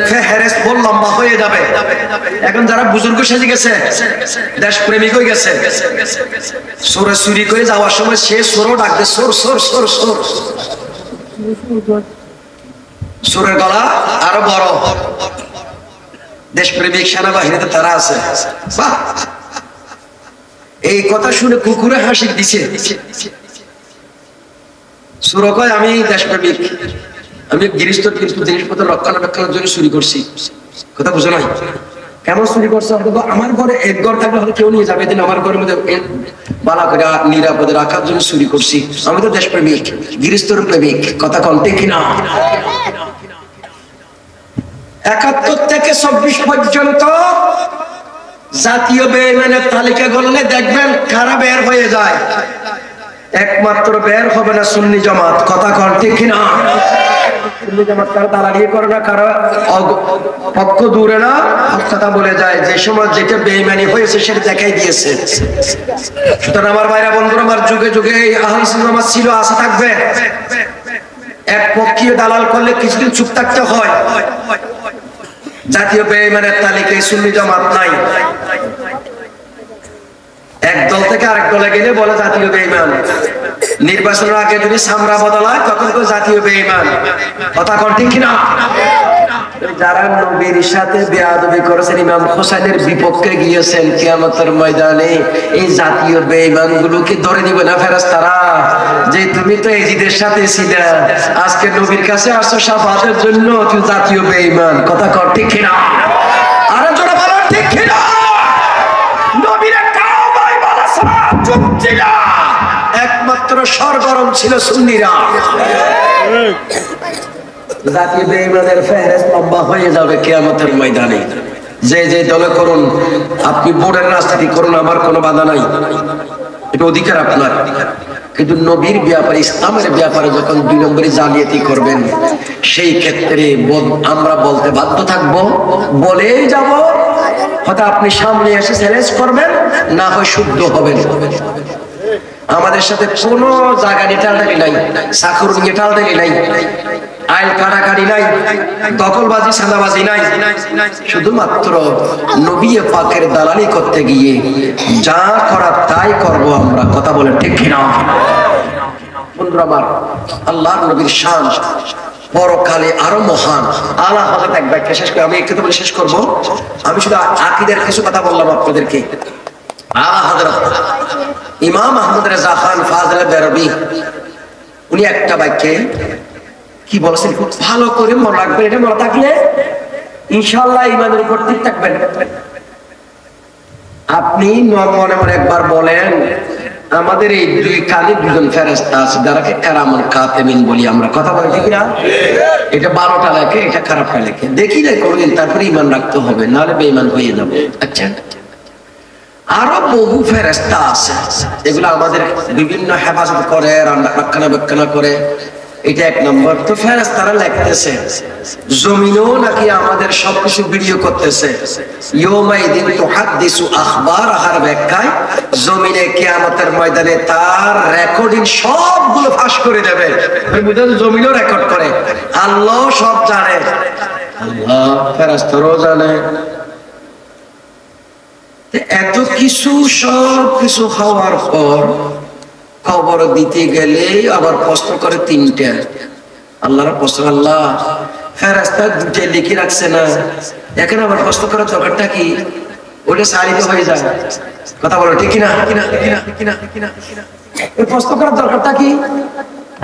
ফেহেরেস্ত বল লম্বা হয়ে যাবে। এখন যারা বুজুর্গ সেজে গেছে, দেশ প্রেমিক হয়ে গেছে, সোরে চুরি করে যাওয়ার সময় সে সোরও ডাকবে, সোর সোর সোর সোর। সোরের গলা আরো বড়। দেশপ্রেমিক সেনাবাহিনীতে তারা আছে। বাহ, এই কথা শুনে কুকুরে হাসি দিছে। সুর কয়, আমি দেশপ্রেমিক, আমি গৃহস্থ, কিন্তু জিনিসপত্র রক্ষণাবেক্ষণের জন্য চুরি করছি। কথা বুঝো নাই? কেমন চুরি করছে? আমার ঘরে এক ঘর থাকলে হয়তো কেউ নিয়ে যাবে, দিন আমার ঘরের মধ্যে বালা করে নিরাপদে রাখার জন্য চুরি করছি। আমি তো দেশপ্রেমিক, গৃহস্থর প্রেমিক। কথা কন ঠিক কিনা? 71 থেকে 24 পর্যন্ত জাতীয় বেঈমানের তালিকা করলে দেখবেন কারা বের হয়ে যায়। একমাত্র বের হবে না সুন্নি জামাত। কথা কন ঠিক কিনা? সুন্নি জামাত কারো দালালি করে না, কারো পক্ষ দূরে না, কথা বলে যায়। যে সময় যেটা বেঈমানি হয়েছে সেটা দেখাই দিয়েছে। সুতরাং আমার ভাইরা বন্ধুরা আমার, যুগে যুগে এই আহলে সুন্নাত জামাত ছিল, আশা থাকবে। এক পক্ষীয় দালাল করলে কিছুদিন চুপ থাকতে হয়। জাতীয় বেঈমানের তালিকায় সুন্নি জামাত নাই। এক দল থেকে আরেক দলে গেলে বলে জাতীয় বেঈমান। নির্বাচনের আগে যদি সামরা বদলায় তখন তো জাতীয় বেঈমান। কথা কোন ঠিক কিনা? যারা নবীর সাথে বেয়াদবি করেছেন, ইমাম হোসেনের বিপক্ষে গিয়েছেন, কিয়ামতের ময়দানে এই জাতীয় বেঈমান গুলোকে ধরে দিবে না ফেরেশতারা, যে তুমি তো এজিদের সাথে ছিলে, আজকে নবীর কাছে আসছো শাফাতের জন্য, তুই জাতীয় বেঈমান। কথা কর ঠিক কিনা? আরে জোরে বলো ঠিক কিনা? নবীর কাবায় বলা সালাত চুপ ছিল, একমাত্র সরগরম ছিল সুন্নিরা। জাতীয় বেঈমানের ফেরেশত লম্বা হয়ে যাবে কিয়ামতের ময়দানে। যে যে দলে করুন, আপনি বোর্ডের রাজনীতি করুন, আমার কোনো বাধা নাই, এটা অধিকার আপনার। কিন্তু নবীর ব্যাপারে, ইসলামের ব্যাপারে যখন 2 নম্বরে জালিয়াতি করবেন, সেই ক্ষেত্রে আমরা বলতে বাধ্য থাকবো, বলেই যাব। হয়তো আপনি সামনে এসে চ্যালেঞ্জ করবেন, না হয় শুদ্ধ হবেন। আমাদের সাথে কোনো জায়গা নিয়ে টালটালি নাই, চাকর নিয়ে টালটালি নাই, আইল কাটাকাটি নাই, দখলবাজি সাদাবাজি নাই। শুধুমাত্র নবী পাকের দালালি করতে গিয়ে যা করার তাই করব আমরা। কথা বলেন ঠিক কিনা? বন্ধুরা আমার, আল্লাহর নবীর শান পরকালে আরো মহান। আলা হযরত এক বাক্যে শেষ করে আমি একটু বলে শেষ করব। আমি শুধু আকীদার কিছু কথা বললাম আপনাদেরকে। আলা হযরত ইমাম আহমদ রেজা খান ফাজলে বেরবি উনি একটা বাক্যে কি বলেছেন, খুব ভালো করে মনে রাখবেন। এটা মনে থাকলে ইনশাআল্লাহ ঈমানের উপর ঠিক থাকবেন। আপনি মনে মনে একবার বলেন, আমাদের এই 2 কালে 2জন ফেরেশতা আছে যারাকে কারামুল কাতিমিন বলি আমরা। কথা বলে ঠিক না? এটা 12টা লেখে, এটা খারাপটা লেখে। দেখি না কোনদিন, তারপরে ঈমান রাখতে হবে, নাহলে বেঈমান হয়ে যাবে। আচ্ছা, আরো বহু ফেরেশতা আছে, এগুলো আমাদের বিভিন্ন হেফাজত করে, রক্ষণাবেক্ষণ করে। এটা 1 নম্বর। তো ফেরেশতারা লিখতেছে, জমিনও নাকি আমাদের সবকিছু ভিডিও করতেছে। ইয়াউমাইদিন তুহাদ্দিসু আখবারাহার ব্যাখ্যায় জমিনে কিয়ামতের ময়দানে তার রেকর্ডিং সবগুলো ফাঁস করে দেবে। জমিনও রেকর্ড করে, আল্লাহ সব জানে, আল্লাহ ফেরেশতারাও জানে। এত কিছু, সব কিছু হওয়ার পর খবর দিতে গেলে আবার প্রশ্ন করে 3টা। আল্লাহর প্রশ্ন, আল্লাহ ফেরেশতা 2টা লিখে রাখছে না, এখানে আবার প্রশ্ন করার দরকারটা কি? ওটা সারিত হয়ে যায়। কথা বলো ঠিক কিনা? ওই প্রশ্ন করার দরকারটা কি?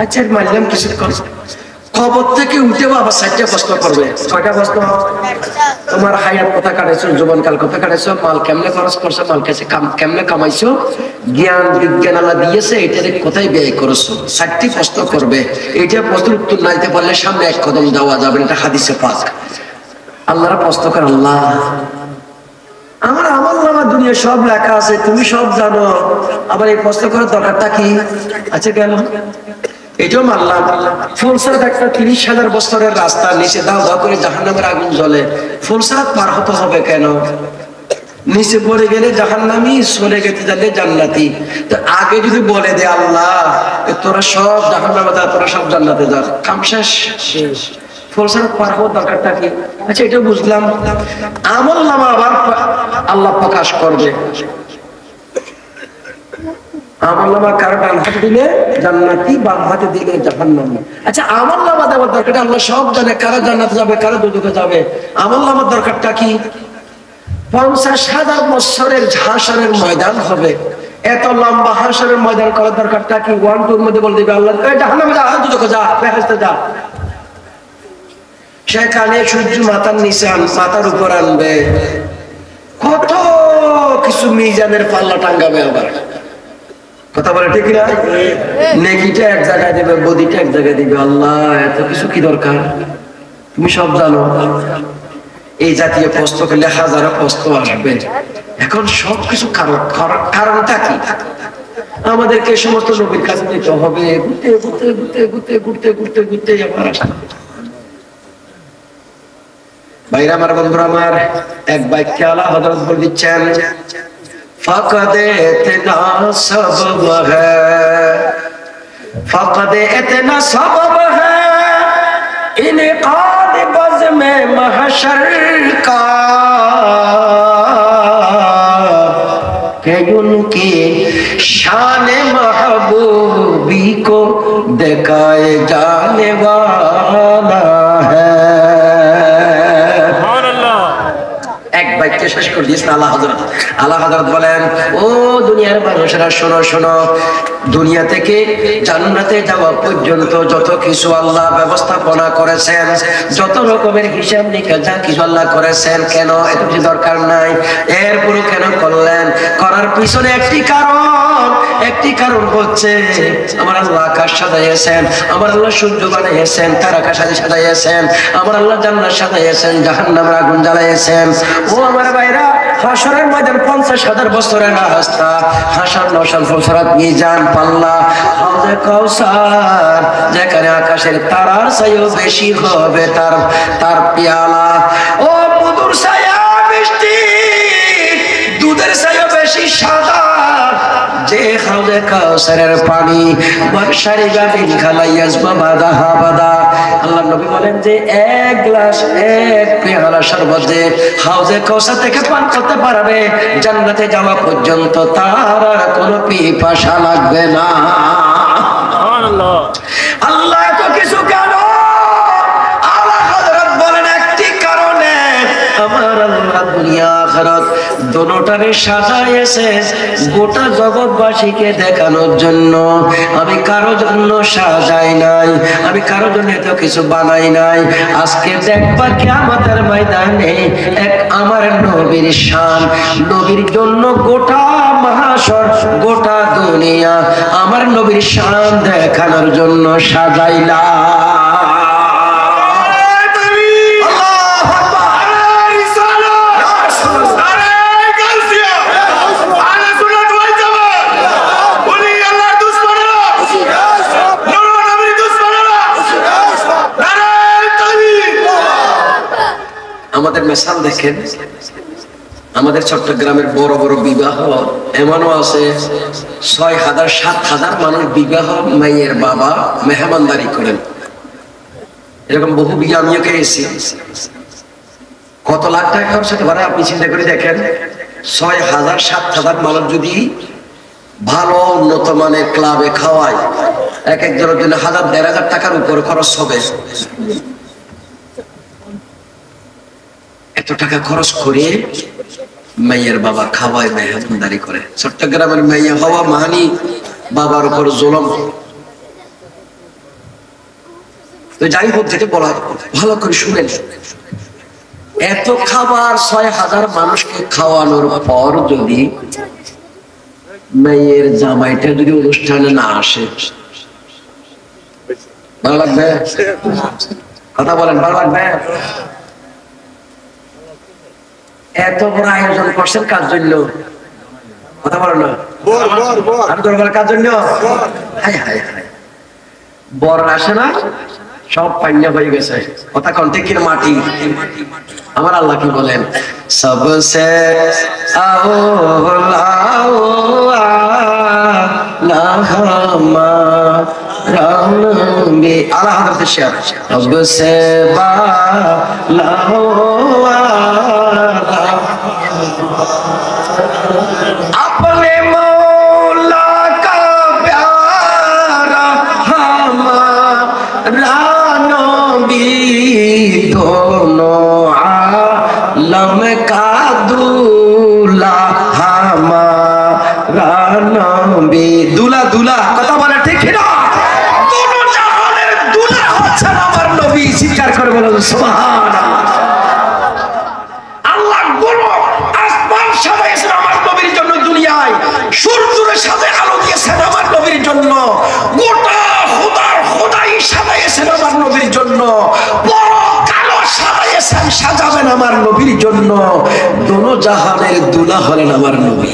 আচ্ছা মানলাম কিছু খবর থেকে উঠে আবার 4টা প্রশ্ন করবে। 6টা প্রশ্ন, তোমার হায়াত কথা কাটাইছো, জীবনকাল কথা কাটাইছো, মাল কেমনে খরচ করছো, মাল কাছে কেমনে কামাইছো, জ্ঞান বিজ্ঞান আল্লাহ দিয়েছে, এটারে কোথায় ব্যয় করছো। 4টি প্রশ্ন করবে। এইটা প্রশ্নের উত্তর না দিতে পারলে সামনে 1 কদম যাওয়া যাবে না। এটা হাদিসে পাক। আল্লাহরা প্রশ্ন করে, আল্লাহ আমার আমল নামা দুনিয়া সব লেখা আছে, তুমি সব জানো, আবার এই প্রশ্ন করার দরকারটা কি? আচ্ছা গেল, এটাও মানলাম। ফুলসারাত একটা 30,000 বছরের রাস্তা, নিচে দাও দাও করে জাহান্নামের আগুন জ্বলে, ফুলসারাত পার হতে হবে কেন? নিচে পড়ে গেলে জাহান্নামী, সরে গেতে গেলে জান্নাতি। তো আগে যদি বলে দে আল্লাহ তোরা সব জাহান্নামে যা, তোরা সব জান্নাতে যা, কাম শেষ। ফুলসারাত পার হওয়ার দরকারটা কি? আচ্ছা এটা বুঝলাম। আমল নামা আবার আল্লাহ প্রকাশ করবে। আমলনামা কারো ডান হাতে দিলে জান্নাতি, বাম হাতে দিলে জাহান্নামী। আচ্ছা আমলনামা দেওয়ার দরকারটা আল্লাহ সব জানে, কারা জান্নাতে যাবে, কারা দুজকে যাবে। আমলনামার দরকারটা কি? 50,000 বছরের হাশরের ময়দান হবে। এত লম্বা হাশরের ময়দান করার দরকারটা কি? 1-2 মধ্যে বলে দিবে আল্লাহ জাহান্নামে যা, দুজকে যা, বেহেশতে যা। সেখানে সূর্য মাথার নিচে, মাথার উপর আনবে, কত কিছু মিজানের পাল্লা টাঙ্গাবে আবার। কথা বলে ঠিক না? নেকিটা 1 জায়গায় দিবে, বদিটা 1 জায়গায় দিবে। আল্লাহ এত কিছু কি দরকার, তুমি সব জানো। এই জাতীয় প্রশ্ন করলে হাজারো প্রশ্ন আসবে। এখন সবকিছু কারণটা কি? আমাদেরকে সমস্ত নবীর কাছে যেতে হবে, ঘুরতে আবার আসতে। ভাইরা আমার, বন্ধুরা আমার, এক বাক্যে আলা হযরত বলে দিচ্ছেন, فقد اتنا سبب ہے، فقد اتنا سبب ہے انعقاد بزم محشر کا کہ ان کی شان محبوبی کو دکھائے جانے والا ہے۔ শেষ করে দিয়েছেন আল্লাহ হযরত। আল্লাহ হযরত বলেন, ও দুনিয়ার মানুষেরা শোনো শোনো, দুনিয়া থেকে জান্নাতে যাওয়া পর্যন্ত যত কিছু আল্লাহ ব্যবস্থাপনা করেছেন, যত রকমের হিসাব নিকাশ যা কিছু আল্লাহ করেছেন, কেন এত কিছু দরকার নাই, এরপরও কেন করলেন? করার পিছনে একটি কারণ হচ্ছে আমার আল্লাহ আকাশ সাজাইয়েছেন, আমার আল্লাহ সূর্য বানাইয়েছেন, তারকা সাজাইয়েছেন, আমার আল্লাহ জান্নাত সাজাইয়েছেন, জাহান্নামের আগুন জ্বালাইয়েছেন। ও আমার ভাইরা, হাসরের ময়দান 50,000 বছরের রাস্তা, হাসর নশর ফসরাত মিজান পাল্লা, হাউজে কাউসার যেখানে আকাশের তারার চাইও বেশি হবে তার পেয়ালা, ও মধুর ছায়া মিষ্টি দুধের চাইও বেশি সাদা যে হাউজে কাউসারের পানি বর্ষারি গাবিন খালাইয়াজমা বাদা হাবাদা। আল্লাহ নবী বলেন যে এক গ্লাস এক পেয়ালা শরবত যে হাউজে কাউসার থেকে পান করতে পারবে জান্নাতে যাওয়া পর্যন্ত তার আর কোনো পিপাসা লাগবে না। সুবহানাল্লাহ। আল্লাহ এত কিছু কেন? আল্লাহ হযরত বলেন একটি কারণে, আমার আল্লাহ দুনিয়া আখিরাত দোনোটারে সাজাইয়েছে গোটা জগৎবাসীকে দেখানোর জন্য। আমি কারো জন্য সাজাই নাই, আমি কারো জন্য এত কিছু বানাই নাই। আজকে দেখবা কিয়ামতের ময়দানে এক আমার নবীর শান, নবীর জন্য গোটা মহাশর গোটা দুনিয়া আমার নবীর শান দেখানোর জন্য সাজাইলাম। আমাদের মিশাল দেখেন, আমাদের চট্টগ্রামের বড় বড় বিবাহ এমনও আছে 6,000 7,000 মানুষ বিবাহ মেয়ের বাবা মেহমানদারি করেন। এরকম বহু বিয়ে আমিও খেয়েছি। কত লাখ টাকা খরচ হতে পারে আপনি চিন্তা করে দেখেন। 6,000 7,000 মানুষ যদি ভালো উন্নত মানের ক্লাবে খাওয়ায়, এক একজনের জন্য 1,000-1,500 টাকার উপর খরচ হবে। এত টাকা খরচ করে মেয়ের বাবা খাওয়ায় মেহমানদারি করে। চট্টগ্রামের মেয়ে হওয়া মানি বাবার উপর জুলুম। তো যাই হোক, যেটা বলা ভালো করে শুনেন, এত খাবার 6,000 মানুষকে খাওয়ানোর পর যদি মেয়ের জামাইটা যদি অনুষ্ঠানে না আসে, ভালো লাগবে? কথা বলেন, ভালো লাগবে? এত বড় আয়োজন করছেন কার জন্য? কথা বলো না, কার জন্য? হায় হায় হায়, বর আসে না, সব পান্না হয়ে গেছে। কথা কোন ঠিক কিনা? মাটি। আমার আল্লাহ কি বলেন? সবসে আওলা আলা হযরত শেখ সবসে বালা अपने मौला का प्यारा हमारा नबी, दोनों आलम का दूल्हा हमारा नबी। दूल्हा दूल्हा কথা বলে ঠিক না? दोनों জাহানের दूल्हा হচ্ছেন আমার নবী। স্বীকার করে বলেন সুবহানাল্লাহ। সাজাইছেন আমার নবীর জন্য দুনিয়ায়, সূর্যের সাথে আলো দিয়েছেন আমার নবীর জন্য, গোটা খোদার খোদাই সাজাইছেন আমার নবীর জন্য, বড় কালো সাজাইছেন সাজাবেন আমার নবীর জন্য। দোনো জাহানের দুলা হলেন আমার নবী।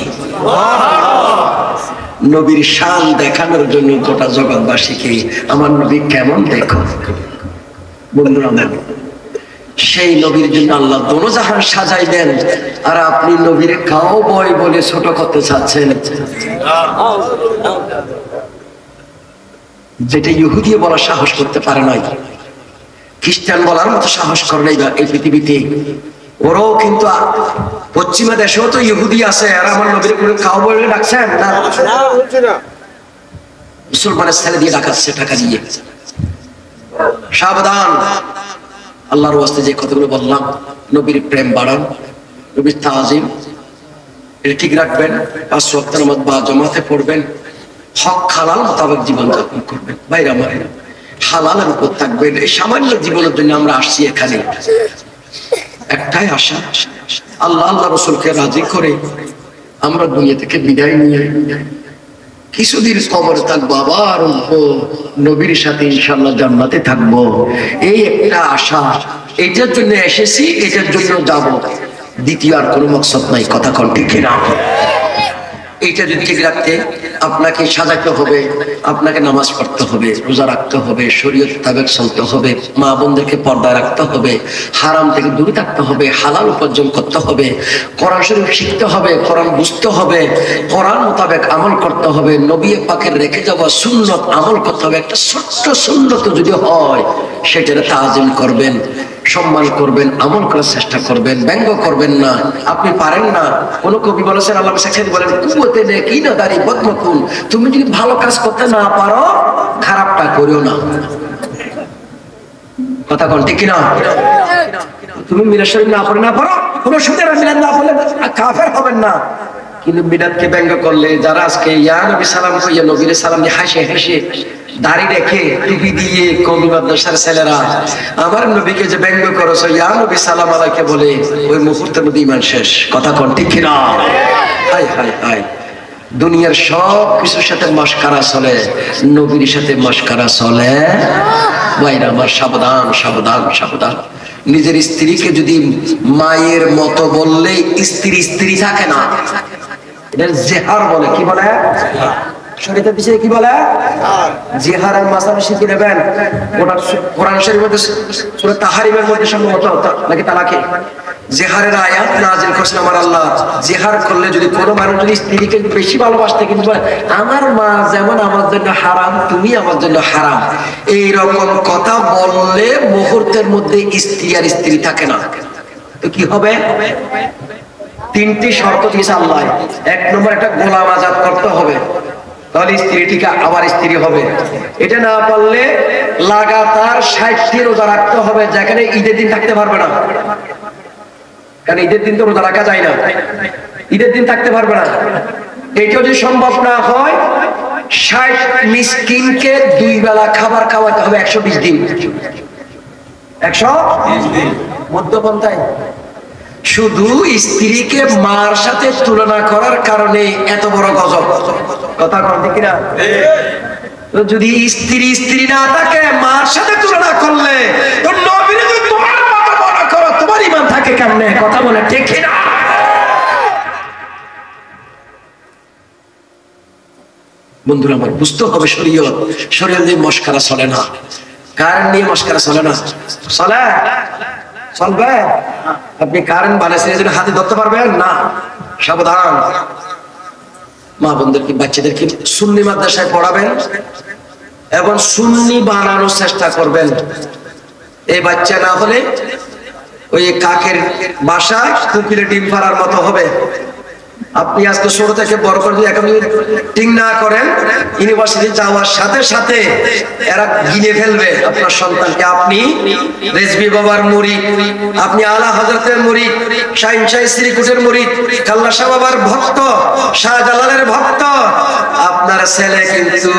নবীর শান দেখানোর জন্য গোটা জগৎবাসীকে আমার নবী কেমন দেখো বন্ধুরা। সেই নবীর জন্য আল্লাহ দোনো জাহান সাজাইলেন, আর আপনি নবীর খাও বই বলে ছোট করতে চাচ্ছেন। যেটা ইহুদি বলার সাহস করতে পারে নাই, খ্রিস্টান বলার মতো সাহস করে নাই এই পৃথিবীতে। ওরাও কিন্তু পশ্চিমা দেশেও তো ইহুদি আছে, আর আমার নবীর কোনো খাও বই ডাকছেন না। মুসলমানের ছেলে দিয়ে ডাকাচ্ছে টাকা দিয়ে। সাবধান, আল্লাহর ওয়াস্তে যে কথাগুলো বললাম, নবীর প্রেম বাড়ান, নবীর তাজিম এটা ঠিক রাখবেন, 5 ওয়াক্ত নামাজ বা জামাতে পড়বেন, হক হালাল মোতাবেক জীবন যাপন করবেন। ভাইরা মায়েরা, হালালের উপর থাকবেন। এই সামান্য জীবনের জন্য আমরা আসছি এখানে, একটাই আশা, আল্লাহ আল্লাহ রসুলকে রাজি করে আমরা দুনিয়া থেকে বিদায় নিয়ে কিছুদিন কবরে থাকবো, আবার নবীর সাথে ইনশাআল্লাহ জান্নাতে থাকবো। এই একটা আশা, এটার জন্য এসেছি, এটার জন্য যাব। দ্বিতীয় আর কোনো মকসদ নাই। কথা কোন ঠিক কিনা? এইটা যদি ঠিক রাখতে আপনাকে সাজাতে হবে, আপনাকে নামাজ পড়তে হবে, রোজা রাখতে হবে, শরীয়ত মোতাবেক চলতে হবে, মা বোনদেরকে পর্দায় রাখতে হবে, হারাম থেকে দূরে থাকতে হবে, হালাল উপার্জন করতে হবে, কোরআন শরীফ শিখতে হবে, কোরআন বুঝতে হবে, কোরআন মোতাবেক আমল করতে হবে, নবী পাকের রেখে যাওয়া সুন্নত আমল করতে হবে। একটা ছোট্ট সুন্নত যদি হয় সেটার তাজিম করবেন, সম্মান করবেন, আমল করার চেষ্টা করবেন, ব্যঙ্গ করবেন না। আপনি পারেন না, কোন কবি বলেছেন, আল্লাহ সাক্ষাৎ বলেন, কুওয়াতে নে কি না দাঁড়ি বদমকুন, তুমি যদি ভালো কাজ করতে না পারো খারাপটা করিও না। কথা কোন ঠিক কিনা? তুমি মিলাদ শরীফ না পড়ে না পারো, কোনো সুদের মিলাদ না পড়লে কাফের হবেন না। কিন্তু মিলাদকে ব্যঙ্গ করলে যারা আজকে ইয়া নবী সালাম কইয়া নবীর সালাম দিয়ে হাসে হাসে দাড়ি রেখে টুপি দিয়ে কবি মাদ্রাসার ছেলেরা আমার নবীকে যে ব্যঙ্গ করেছো ইয়া নবী সালাম আলাইকে বলে, ওই মুহূর্তের মধ্যে ঈমান শেষ। কথা কোন ঠিক কিনা? হায় হায় হায়, দুনিয়ার সব কিছুর সাথে মস্কারা চলে, নবীর সাথে মস্কারা চলে ভাইরা আমার। সাবধান সাবধান সাবধান। নিজের স্ত্রীকে যদি মায়ের মতো বললে স্ত্রী স্ত্রী থাকে না, এটা জেহার বলে। কি বলে? শরীয়তের বিষয়ে কি বলে? জিহারের মাসালা শিখে নেবেন। ওটা কোরআন শরীফের মধ্যে সূরা তাহরিমের মধ্যে সম্ভবত নাকি তালাকে জিহারের আয়াত নাযিল করেছেন আমার আল্লাহ। জিহার করলে যদি কোনো মানুষ যদি স্ত্রীকে বেশি ভালোবাসতে, কিন্তু আমার মা যেমন আমার জন্য হারাম, তুমি আমার জন্য হারাম, এইরকম কথা বললে মুহূর্তের মধ্যে স্ত্রী আর স্ত্রী থাকে না। তো কি হবে? তিনটি শর্ত দিয়েছে আল্লাহ। এক নম্বর, একটা গোলাম আজাদ করতে হবে, তাহলে স্ত্রীটিকে আবার স্ত্রী হবে। এটা না পারলে লাগাতার 60টি রোজা রাখতে হবে, যেখানে ঈদের দিন থাকতে পারবে না। কারণ ঈদের দিন তো রোজা রাখা যায় না, ঈদের দিন থাকতে পারবে না। এটা যদি সম্ভব না হয় 60 মিসকিনকে 2 বেলা খাবার খাওয়াতে হবে 120 দিন। 120 দিন মধ্যপন্থায়। শুধু স্ত্রীকে মার সাথে তুলনা করার কারণে এত বড় গজব। কথা বলতে কিনা? যদি স্ত্রী স্ত্রী না থাকে, মার সাথে তুলনা করলে তো নবীর যদি তোমার মতো মনে করো, তোমার ঈমান থাকে কেমনে? কথা বলে ঠিক কিনা? বন্ধুরা আমার, বুঝতে হবে শরীয়ত। শরীয়ত নিয়ে মস্কারা চলে না, কারণ নিয়ে মস্কারা চলে না। চলে? চলবে? আপনি কারেন্ট বানাইছেন হাতে ধরতে পারবেন না। সাবধান। মা বোনদেরকে, বাচ্চাদেরকে সুন্নি মাদ্রাসায় পড়াবেন এবং সুন্নি বানানোর চেষ্টা করবেন। এই বাচ্চা না হলে ওই কাকের বাসায় কুকিলে ডিম পাড়ার মতো হবে। আপনি আজকে ছোট থেকে বড় করে যদি এখন ঠিক না করেন, ইউনিভার্সিটি যাওয়ার সাথে সাথে এরা গিলে ফেলবে আপনার সন্তানকে। আপনি রেজবি বাবার মুরিদ, আপনি আলা হযরতের মুরিদ, শাহিন শাহ শ্রীকুটের মুরিদ, কাল্লা শাহ বাবার ভক্ত, শাহজালালের ভক্ত। আপনার ছেলে কিন্তু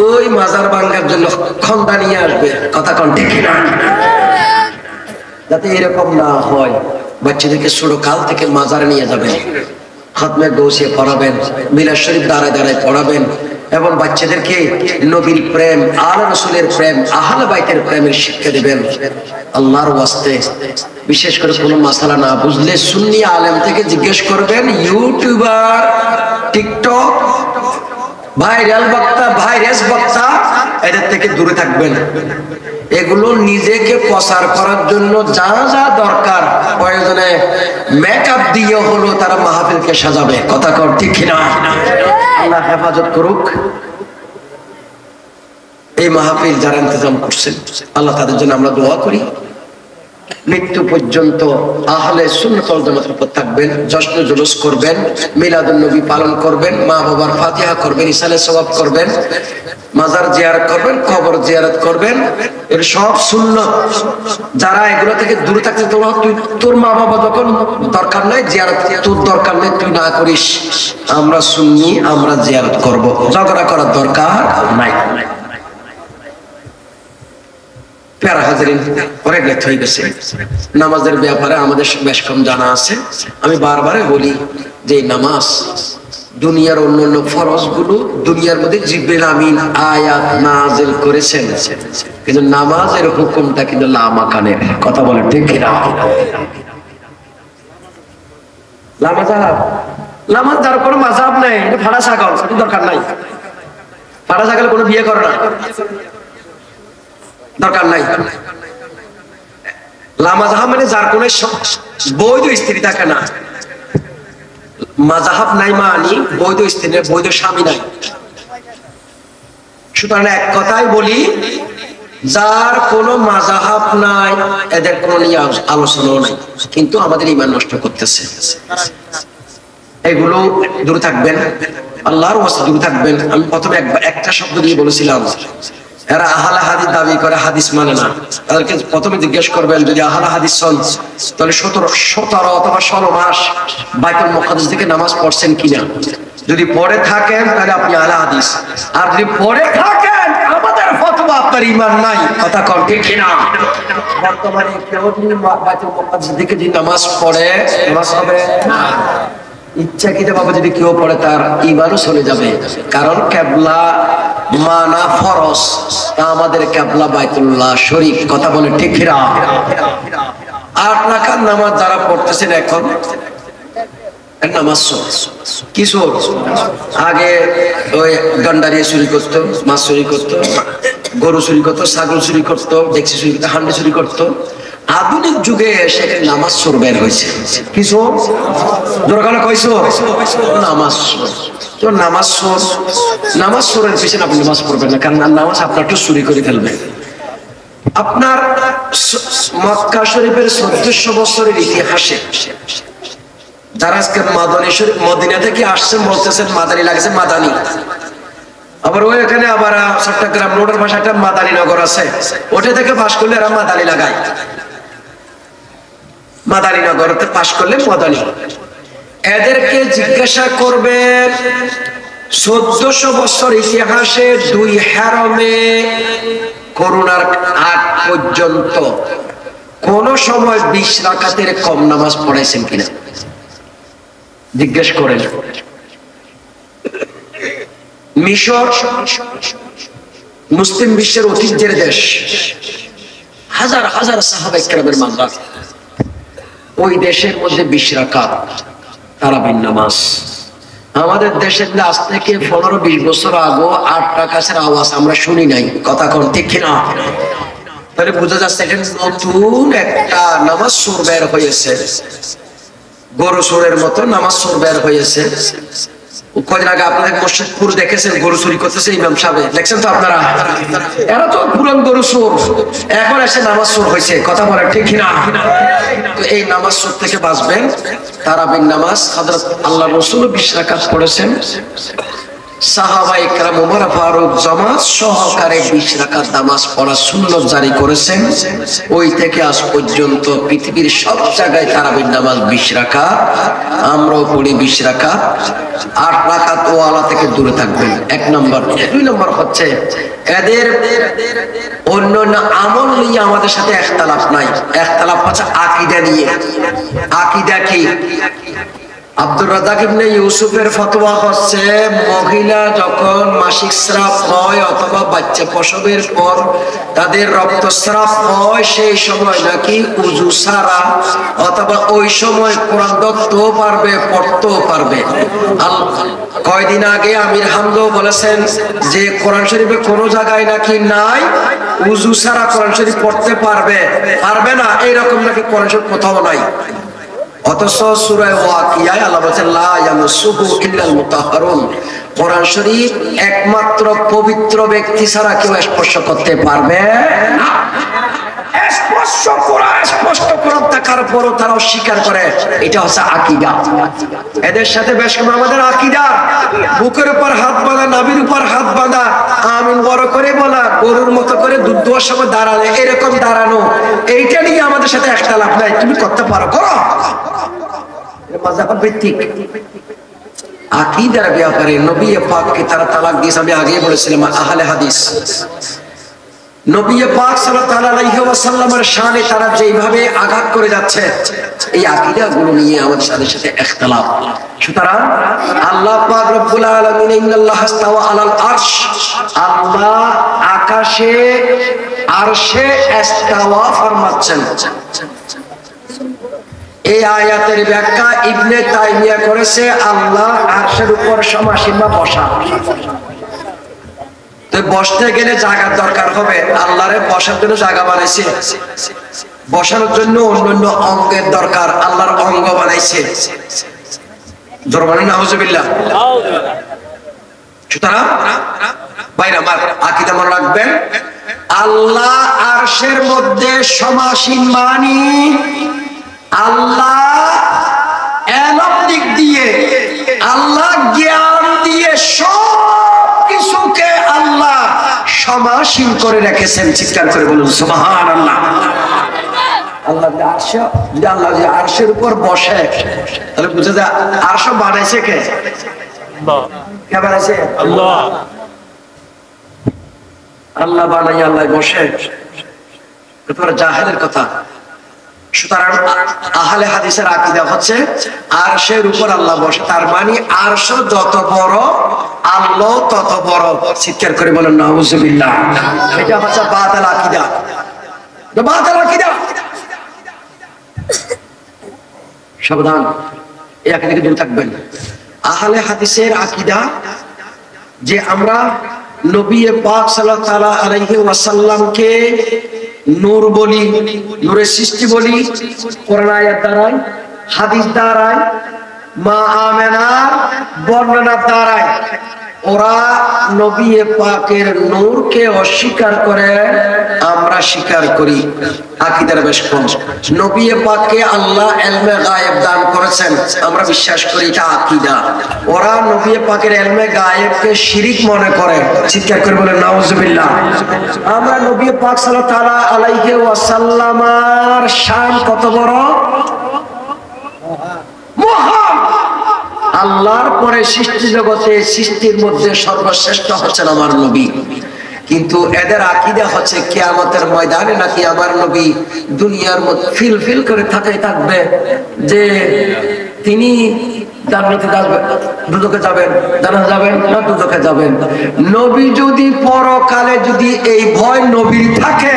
ওই মাজার ভাঙার জন্য খন্দা নিয়ে আসবে। কথা কোন ঠিক কিনা? যাতে এরকম না হয়, বাচ্চাদেরকে ছোট কাল থেকে মাজারে নিয়ে যাবেন, খতমে গৌসিয়ে পড়াবেন, মিলাদ শরীফ দাঁড়ায় দাঁড়ায় পড়াবেন এবং বাচ্চাদেরকে নবীর প্রেম, আলে রাসূলের প্রেম, আহলে বাইতের প্রেমের শিক্ষা দেবেন। আল্লাহর ওয়াস্তে বিশেষ করে কোনো মাসালা না বুঝলে সুন্নি আলেম থেকে জিজ্ঞেস করবেন। ইউটিউবার, টিকটক, ভাইরাল বক্তা, ভাইরাস বক্তা, এদের থেকে দূরে থাকবেন। এগুলো নিজেকে প্রচার করার জন্য যা যা দরকার প্রয়োজনে মেকআপ দিয়ে হলো তারা মাহফিলকে সাজাবে। কথা কর ঠিক কিনা? আল্লাহ হেফাজত করুক। এই মাহফিল যারা ইন্তজাম করছেন, আল্লাহ তাদের জন্য আমরা দোয়া করি। মৃত্যু পর্যন্ত আহলে সুন্নাত ওয়াল জামাতের উপর থাকবেন, জশ্ন জুলুস করবেন, মিলাদুন নবী পালন করবেন, মা বাবার ফাতিহা করবেন, ইসালে সওয়াব করবেন, মাজার জিয়ারত করবেন, কবর জিয়ারত করবেন। এর সব সুন্নাত। যারা এগুলো থেকে দূরে থাকতে, তোর মা বাবা যখন দরকার নাই জিয়ারত, তোর দরকার নেই, তুই না করিস। আমরা সুন্নি, আমরা জিয়ারত করব, ঝগড়া করার দরকার নাই। প্যারা হাজারিন, অনেক লেট হয়ে গেছে। নামাজের ব্যাপারে আমাদের বেশ কম জানা আছে। আমি বারবার বলি যে নামাজ দুনিয়ার অন্যান্য ফরজ গুলো দুনিয়ার মধ্যে জিবরিল আমিন আয়াত নাযিল করেছেন, কিন্তু নামাজের হুকুমটা কিন্তু লা মাকানের। কথা বলে ঠিক কিনা? লামাজাহাব, লামাজ যার কোনো মাযহাব নেই, এটা ফাড়া ছাগল, সেটা দরকার নাই। ফাড়া ছাগল কোনো বিয়ে করে না, দরকার নাই। লামাজাহাব মানে যার কোনো বৈধ স্ত্রী থাকে না। মাযহাব নাই মানে বৈধ স্ত্রী, বৈধ স্বামী নাই। সুতরাং এক কথাই বলি, যার কোনো মাযহাব নাই এদের কোনো নিয়ে আলোচনাও নাই, কিন্তু আমাদের ঈমান নষ্ট করতেছে। এগুলো দূরে থাকবেন, আল্লাহর ওয়াস্তে দূরে থাকবেন। আমি প্রথমে একটা শব্দ দিয়ে বলেছিলাম, এরা আহলে হাদিস দাবি করে, হাদিস মানে না। তাদেরকে প্রথমে জিজ্ঞেস করবেন, যদি আহলে হাদিস হন তাহলে 17 অথবা 16 মাস বাইতুল মুকাদ্দাস থেকে নামাজ পড়ছেন কিনা। যদি পড়ে থাকেন তাহলে আপনি আহলে হাদিস, আর যদি পড়ে থাকেন আমাদের ফতোয়া আপনার ঈমান নাই। কথা কন ঠিক কিনা? বর্তমানে কেউ যদি বাইতুল মুকাদ্দাস থেকে যদি নামাজ পড়ে, নামাজ হবে না। ইচ্ছাকৃতভাবে যদি কেউ পড়ে তার ঈমানও চলে যাবে, কারণ কিবলা মানা ফরজ, তা আমাদের কিবলা বাইতুল্লাহ শরীফ। কথা বলে ঠিক কিনা? 8 রাকাত নামাজ যারা পড়তেছেন এখন, নামাজ কিছু আগে ওই গন্ডারিয়া চুরি করতো, মাছ চুরি করতো, গরু চুরি করতো, ছাগল চুরি করতো, ডেকচি চুরি করতো, হান্ডি চুরি করতো। আধুনিক যুগে সেখানে নামাজ চোর বের হয়েছে। কিছু দরকার কইছো নামাজ তো, নামাজ চোর, নামাজ চোরের পিছনে আপনি নামাজ পড়বেন না, কারণ নামাজ আপনার একটু চুরি করে ফেলবে। আপনার মক্কা শরীফের 1400 বছরের ইতিহাসে যারা আজকে মাদানী শরীফ মদিনা থেকে আসছেন বলতেছেন মাদানী লাগছে, মাদানী। আবার ওই এখানে আবার চট্টগ্রাম রোডের পাশে একটা মাদানী নগর আছে, ওটা থেকে পাশ করলে এরা মাদানী লাগায়। মাদানী নগরতে পাশ করলে মাদানী। এদেরকে জিজ্ঞাসা করবেন 1400 বছর ইতিহাসে 2 হারমে করোনার আগ পর্যন্ত কোন সময় 20 রাকাতের কম নামাজ পড়াইছেন কিনা জিজ্ঞেস করেন। মিশর মুসলিম বিশ্বের ঐতিহ্যের দেশ, হাজার হাজার সাহাবায়ে কেরামের মাজার। ওই দেশের মধ্যে 20 রাকাত তারাবির নামাজ। আমাদের দেশের আজ থেকে 15-20 বছর আগে 8 রাকাতের আওয়াজ আমরা শুনি নাই। কথা কোন ঠিক কিনা? তাহলে বোঝা যাচ্ছে এখানে নতুন একটা নামাজ সুর বের হয়েছে, গরু সুরের মতো নামাজ সুর বের হয়েছে। কদিন আগে আপনাদের মসজিদপুর দেখেছেন গরু চুরি করতেছে ইমাম সাহেব, দেখছেন তো আপনারা? এরা তো পুরান গরু চোর, এখন এসে নামাজ চোর হয়েছে। কথা বলে ঠিক কিনা? তো এই নামাজ চোর থেকে বাঁচবেন। তারাবির নামাজ হযরত আল্লাহ রাসূল 20 রাকাত পড়েছেন। সাহাবায়ে কেরাম ওমর ফারুক জামাত সহকারে 20 রাকাত নামাজ পড়া সুন্নাত জারি করেছেন। ওই থেকে আজ পর্যন্ত পৃথিবীর সব জায়গায় তারাবির নামাজ 20 রাকাত, আমরাও পড়ি 20 রাকাত। 8 রাকাত ওয়ালা থেকে দূরে থাকবেন, 1 নম্বর। 2 নম্বর হচ্ছে এদের অন্যান্য আমল নিয়ে আমাদের সাথে ইখতিলাফ নাই। ইখতিলাফ হচ্ছে আকীদা নিয়ে। আকীদা কি? আব্দুর রাজ্জাক ইবনে ইউসুফের ফতোয়া হচ্ছে মহিলা যখন মাসিক স্রাব হয় অথবা বাচ্চা প্রসবের পর তাদের রক্তস্রাব হয়, সেই সময় নাকি উযু ছাড়া অথবা ওই সময় কোরআন ধরতেও পারবে, পড়তেও পারবে। কয়দিন আগে আমির হামজাও বলেছেন যে কোরআন শরীফে কোনো জায়গায় নাকি নাই উযু ছাড়া কোরআন শরীফ পড়তে পারবে, পারবে না, এইরকম নাকি কোরআন শরীফ কোথাও নাই। অথচ সূরা ওয়াকিয়ায় আল্লাহ বলেছেন লা ইয়ামাসসুহু ইল্লাল মুতাহহারুন, কোরআন শরীফ একমাত্র পবিত্র ব্যক্তি ছাড়া কেউ স্পর্শ করতে পারবে না। স্পষ্ট কোরআন থাকার পরও তারা অস্বীকার করে, এটা হচ্ছে আকীদা। এদের সাথে বেশ কম আমাদের আকীদা বুকের উপর হাত বাঁধা, নাভির উপর হাত বাঁধা, আমিন বড় করে বলা, গরুর মতো করে দুধ দোয়ার সময় দাঁড়ালে এরকম দাঁড়ানো, এইটা নিয়ে আমাদের সাথে ইখতিলাফ নাই। তুমি করতে পারো, করো। মাযহাব ভিত্তিক আকীদার ব্যাপারে নবী পাককে তারা তালাক দিয়েছে। আমি আগেই বলেছিলাম আহলে হাদিস নবী পাক সাল্লাল্লাহু আলাইহি ওয়াসাল্লামের শানে তারা যেভাবে আঘাত করে যাচ্ছে, এই আকীদাগুলো নিয়ে আমাদের সাথে সাথে ইখতিলাফ। সুতরাং আল্লাহ পাক রব্বুল আলামিন ইন্নাল্লাহা ইসতাওয়া আলাল আরশ, আল্লাহ আকাশে আরশে ইসতাওয়া ফরমাচ্ছেন। এই আয়াতের ব্যাখ্যা ইবনে তাইমিয়া করেছে আল্লাহ আরশের উপর সমাসীন বা বসা। তো বসতে গেলে জায়গার দরকার হবে, আল্লাহরে বসার জন্য জায়গা বানাইছে, বসানোর জন্য অন্যান্য অঙ্গের দরকার, আল্লাহর অঙ্গ বানাইছে। জোরবানি নাউজুবিল্লাহ। সুতরাং ভাইরা আমার আকীদা মনে রাখবেন, আল্লাহ আরশের মধ্যে সমাসীন মানি আল্লাহ এলম দিক দিয়ে, আল্লাহ জ্ঞান দিয়ে সব কিছুকে আল্লাহ সমাসীন করে রেখেছেন। চিৎকার করে বলুন সুবহানাল্লাহ। আল্লাহ যদি আল্লাহ যে আরশের উপর বসে, তাহলে বুঝে যায় আরশ বানাইছে কে? কে বানাইছে? আল্লাহ। আল্লাহ বানাই আল্লাহ বসে, তারপরে জাহেলের কথা। সুতরাং আহলে হাদিসের আকীদা হচ্ছে আরশের উপর আল্লাহ বসে, তার মানে আরশ যত বড় আল্লাহ তত বড়। চিৎকার করে বলেন নাউজুবিল্লাহ। এটা হচ্ছে বাতিল আকীদা, বাতিল আকীদা। সাবধান, এই আকীদা থেকে দূরে থাকবেন। আহলে হাদিসের আকীদা যে আমরা নবী পাক সাল্লাল্লাহু আলাইহি ওয়াসাল্লামকে নূর বলি, নূরের সৃষ্টি বলি, কোরআন আয়াত দ্বারাই, হাদিস দ্বারাই, মা আমেনার বর্ণনা দ্বারাই। ওরা নবী পাকের নূরকে অস্বীকার করে, আমরা স্বীকার করি। আকীদার বেশ কম। নবী পাককে আল্লাহ ইলমে গায়েব দান করেছেন, আমরা বিশ্বাস করি, এটা আকীদা। ওরা নবী পাকের ইলমে গায়েবকে শিরিক মনে করে। চিৎকার করে বলেন নাউজুবিল্লাহ। আমরা নবী পাক সাল্লাল্লাহু আলাইহি ওয়াসাল্লামের শান কত বড়, মহান। আল্লাহর পরে সৃষ্টি জগতে, সৃষ্টির মধ্যে সর্বশ্রেষ্ঠ হচ্ছেন আমার নবী। কিন্তু এদের আকীদা হচ্ছে কিয়ামতের ময়দানে নাকি আমার নবী দুনিয়ার মধ্যে ফিল করে থাকবে, যে তিনি জান্নাতে যাবেন, দুজকে যাবেন, জান্নাতে যাবেন না দুজকে যাবেন। নবী যদি পরকালে যদি এই ভয় নবীর থাকে,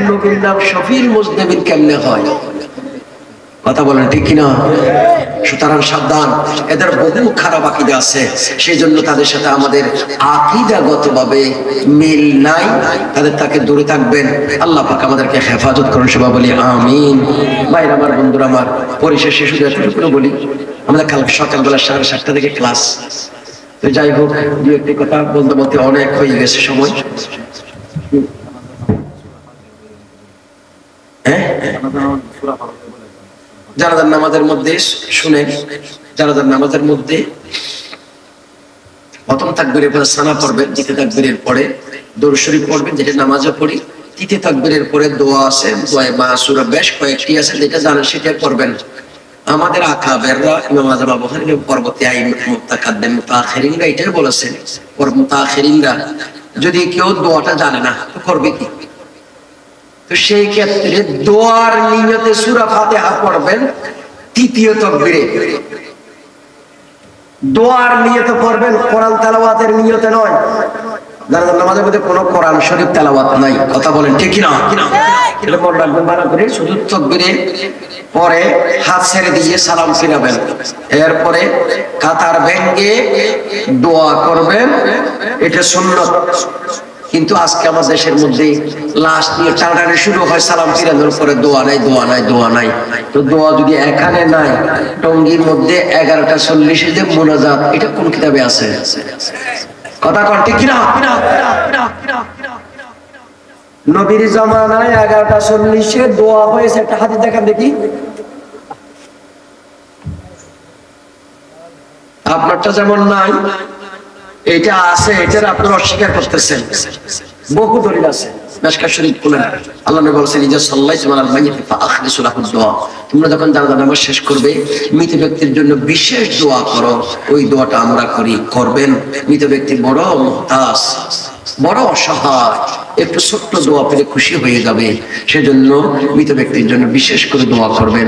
নবীর নাম শফিউল মুজনিবিন কেমনে হয়? কথা বলেন ঠিক কিনা? সুতরাং সাবধান, এদের বহু খারাপ আকীদা আছে, সেই জন্য তাদের সাথে আমাদের আকীদাগতভাবে মিল নাই, তাদের তাকে দূরে থাকবেন। আল্লাহ পাক আমাদেরকে হেফাজত করুন, সবাই বলি আমিন। ভাইরা আমার, বন্ধুরা আমার, পরিশেষে শুধু এতটুকু বলি, আমাদের কালকে সকালবেলা 7:30 থেকে ক্লাস। তো যাই হোক, দু একটি কথা বলতে বলতে অনেক হয়ে গেছে সময়। জানাজার নামাজের মধ্যে শুনেন, জানাজার নামাজের মধ্যে প্রথম তাকবীরের পরে সানা পড়বেন, দ্বিতীয় তাকবীরের পরে দরুদ শরীফ পড়বেন, যেটা নামাজে পড়ি। তৃতীয় তাকবীরের পরে দোয়া আছে, দোয়ায়ে মাসুরা বেশ কয়েকটি আছে, যেটা জানেন সেটা পড়বেন। আমাদের আকাবেররা, ইমাম আযম আবু হানিফা পরবর্তী আইম্মাত মুতাকাদ্দিম মুতাআখিরিনরা এটাই বলেছেন, মুতাআখিরিনরা যদি কেউ দোয়াটা জানে না তো করবে কি? তো সেই ক্ষেত্রে দোয়ার নিয়তে সূরা ফাতিহা পড়বেন তৃতীয় তাকবীরে। দোয়ার নিয়তে পড়বেন, কোরআন তেলাওয়াতের নিয়তে নয়। জানাজার নামাজের মধ্যে কোনো কোরআন শরীফ তেলাওয়াত নাই। কথা বলেন ঠিক কি না? এটা মনে রাখবেন ভালো করে। শুধু তাকবীরে পরে হাত ছেড়ে দিয়ে সালাম ফিরাবেন, এরপরে কাতার ভেঙ্গে দোয়া করবেন, এটা সুন্নাত। কিন্তু আজকে আমার দেশের মধ্যে লাশ নিয়ে টানাটানি শুরু হয়, সালাম ফিরানোর পরে দোয়া নাই, দোয়া নাই, দোয়া নাই। তো দোয়া যদি এখানে নাই, টঙ্গীর মধ্যে 11:40 যে মুনাজাত, এটা কোন কিতাবে আছে? কথা কন ঠিক কিনা? নবীর জামানায় 11:40 দোয়া হয়েছে, একটা হাদিস দেখান দেখি। আপনারটা যেমন নাই, এটা আছে, এটার আপনারা অস্বীকার করতেছেন। বহু দলিল আছে, মিশকাত শরীফ খুলেন। আল্লাহ নবী বলেছেন, ইজা সাল্লাইতুম আলাল মাইয়িতি ফাআখলিসু লাহু দুআ। তোমরা যখন জানাজা নামাজ শেষ করবে, মৃত ব্যক্তির জন্য বিশেষ দোয়া করো। ওই দোয়াটা আমরা করি, করবেন। মৃত ব্যক্তি বড় মুহতাজ, বড় অসহায়, একটু ছোট্ট দোয়া পেলে খুশি হয়ে যাবে। সেজন্য মৃত ব্যক্তির জন্য বিশেষ করে দোয়া করবেন।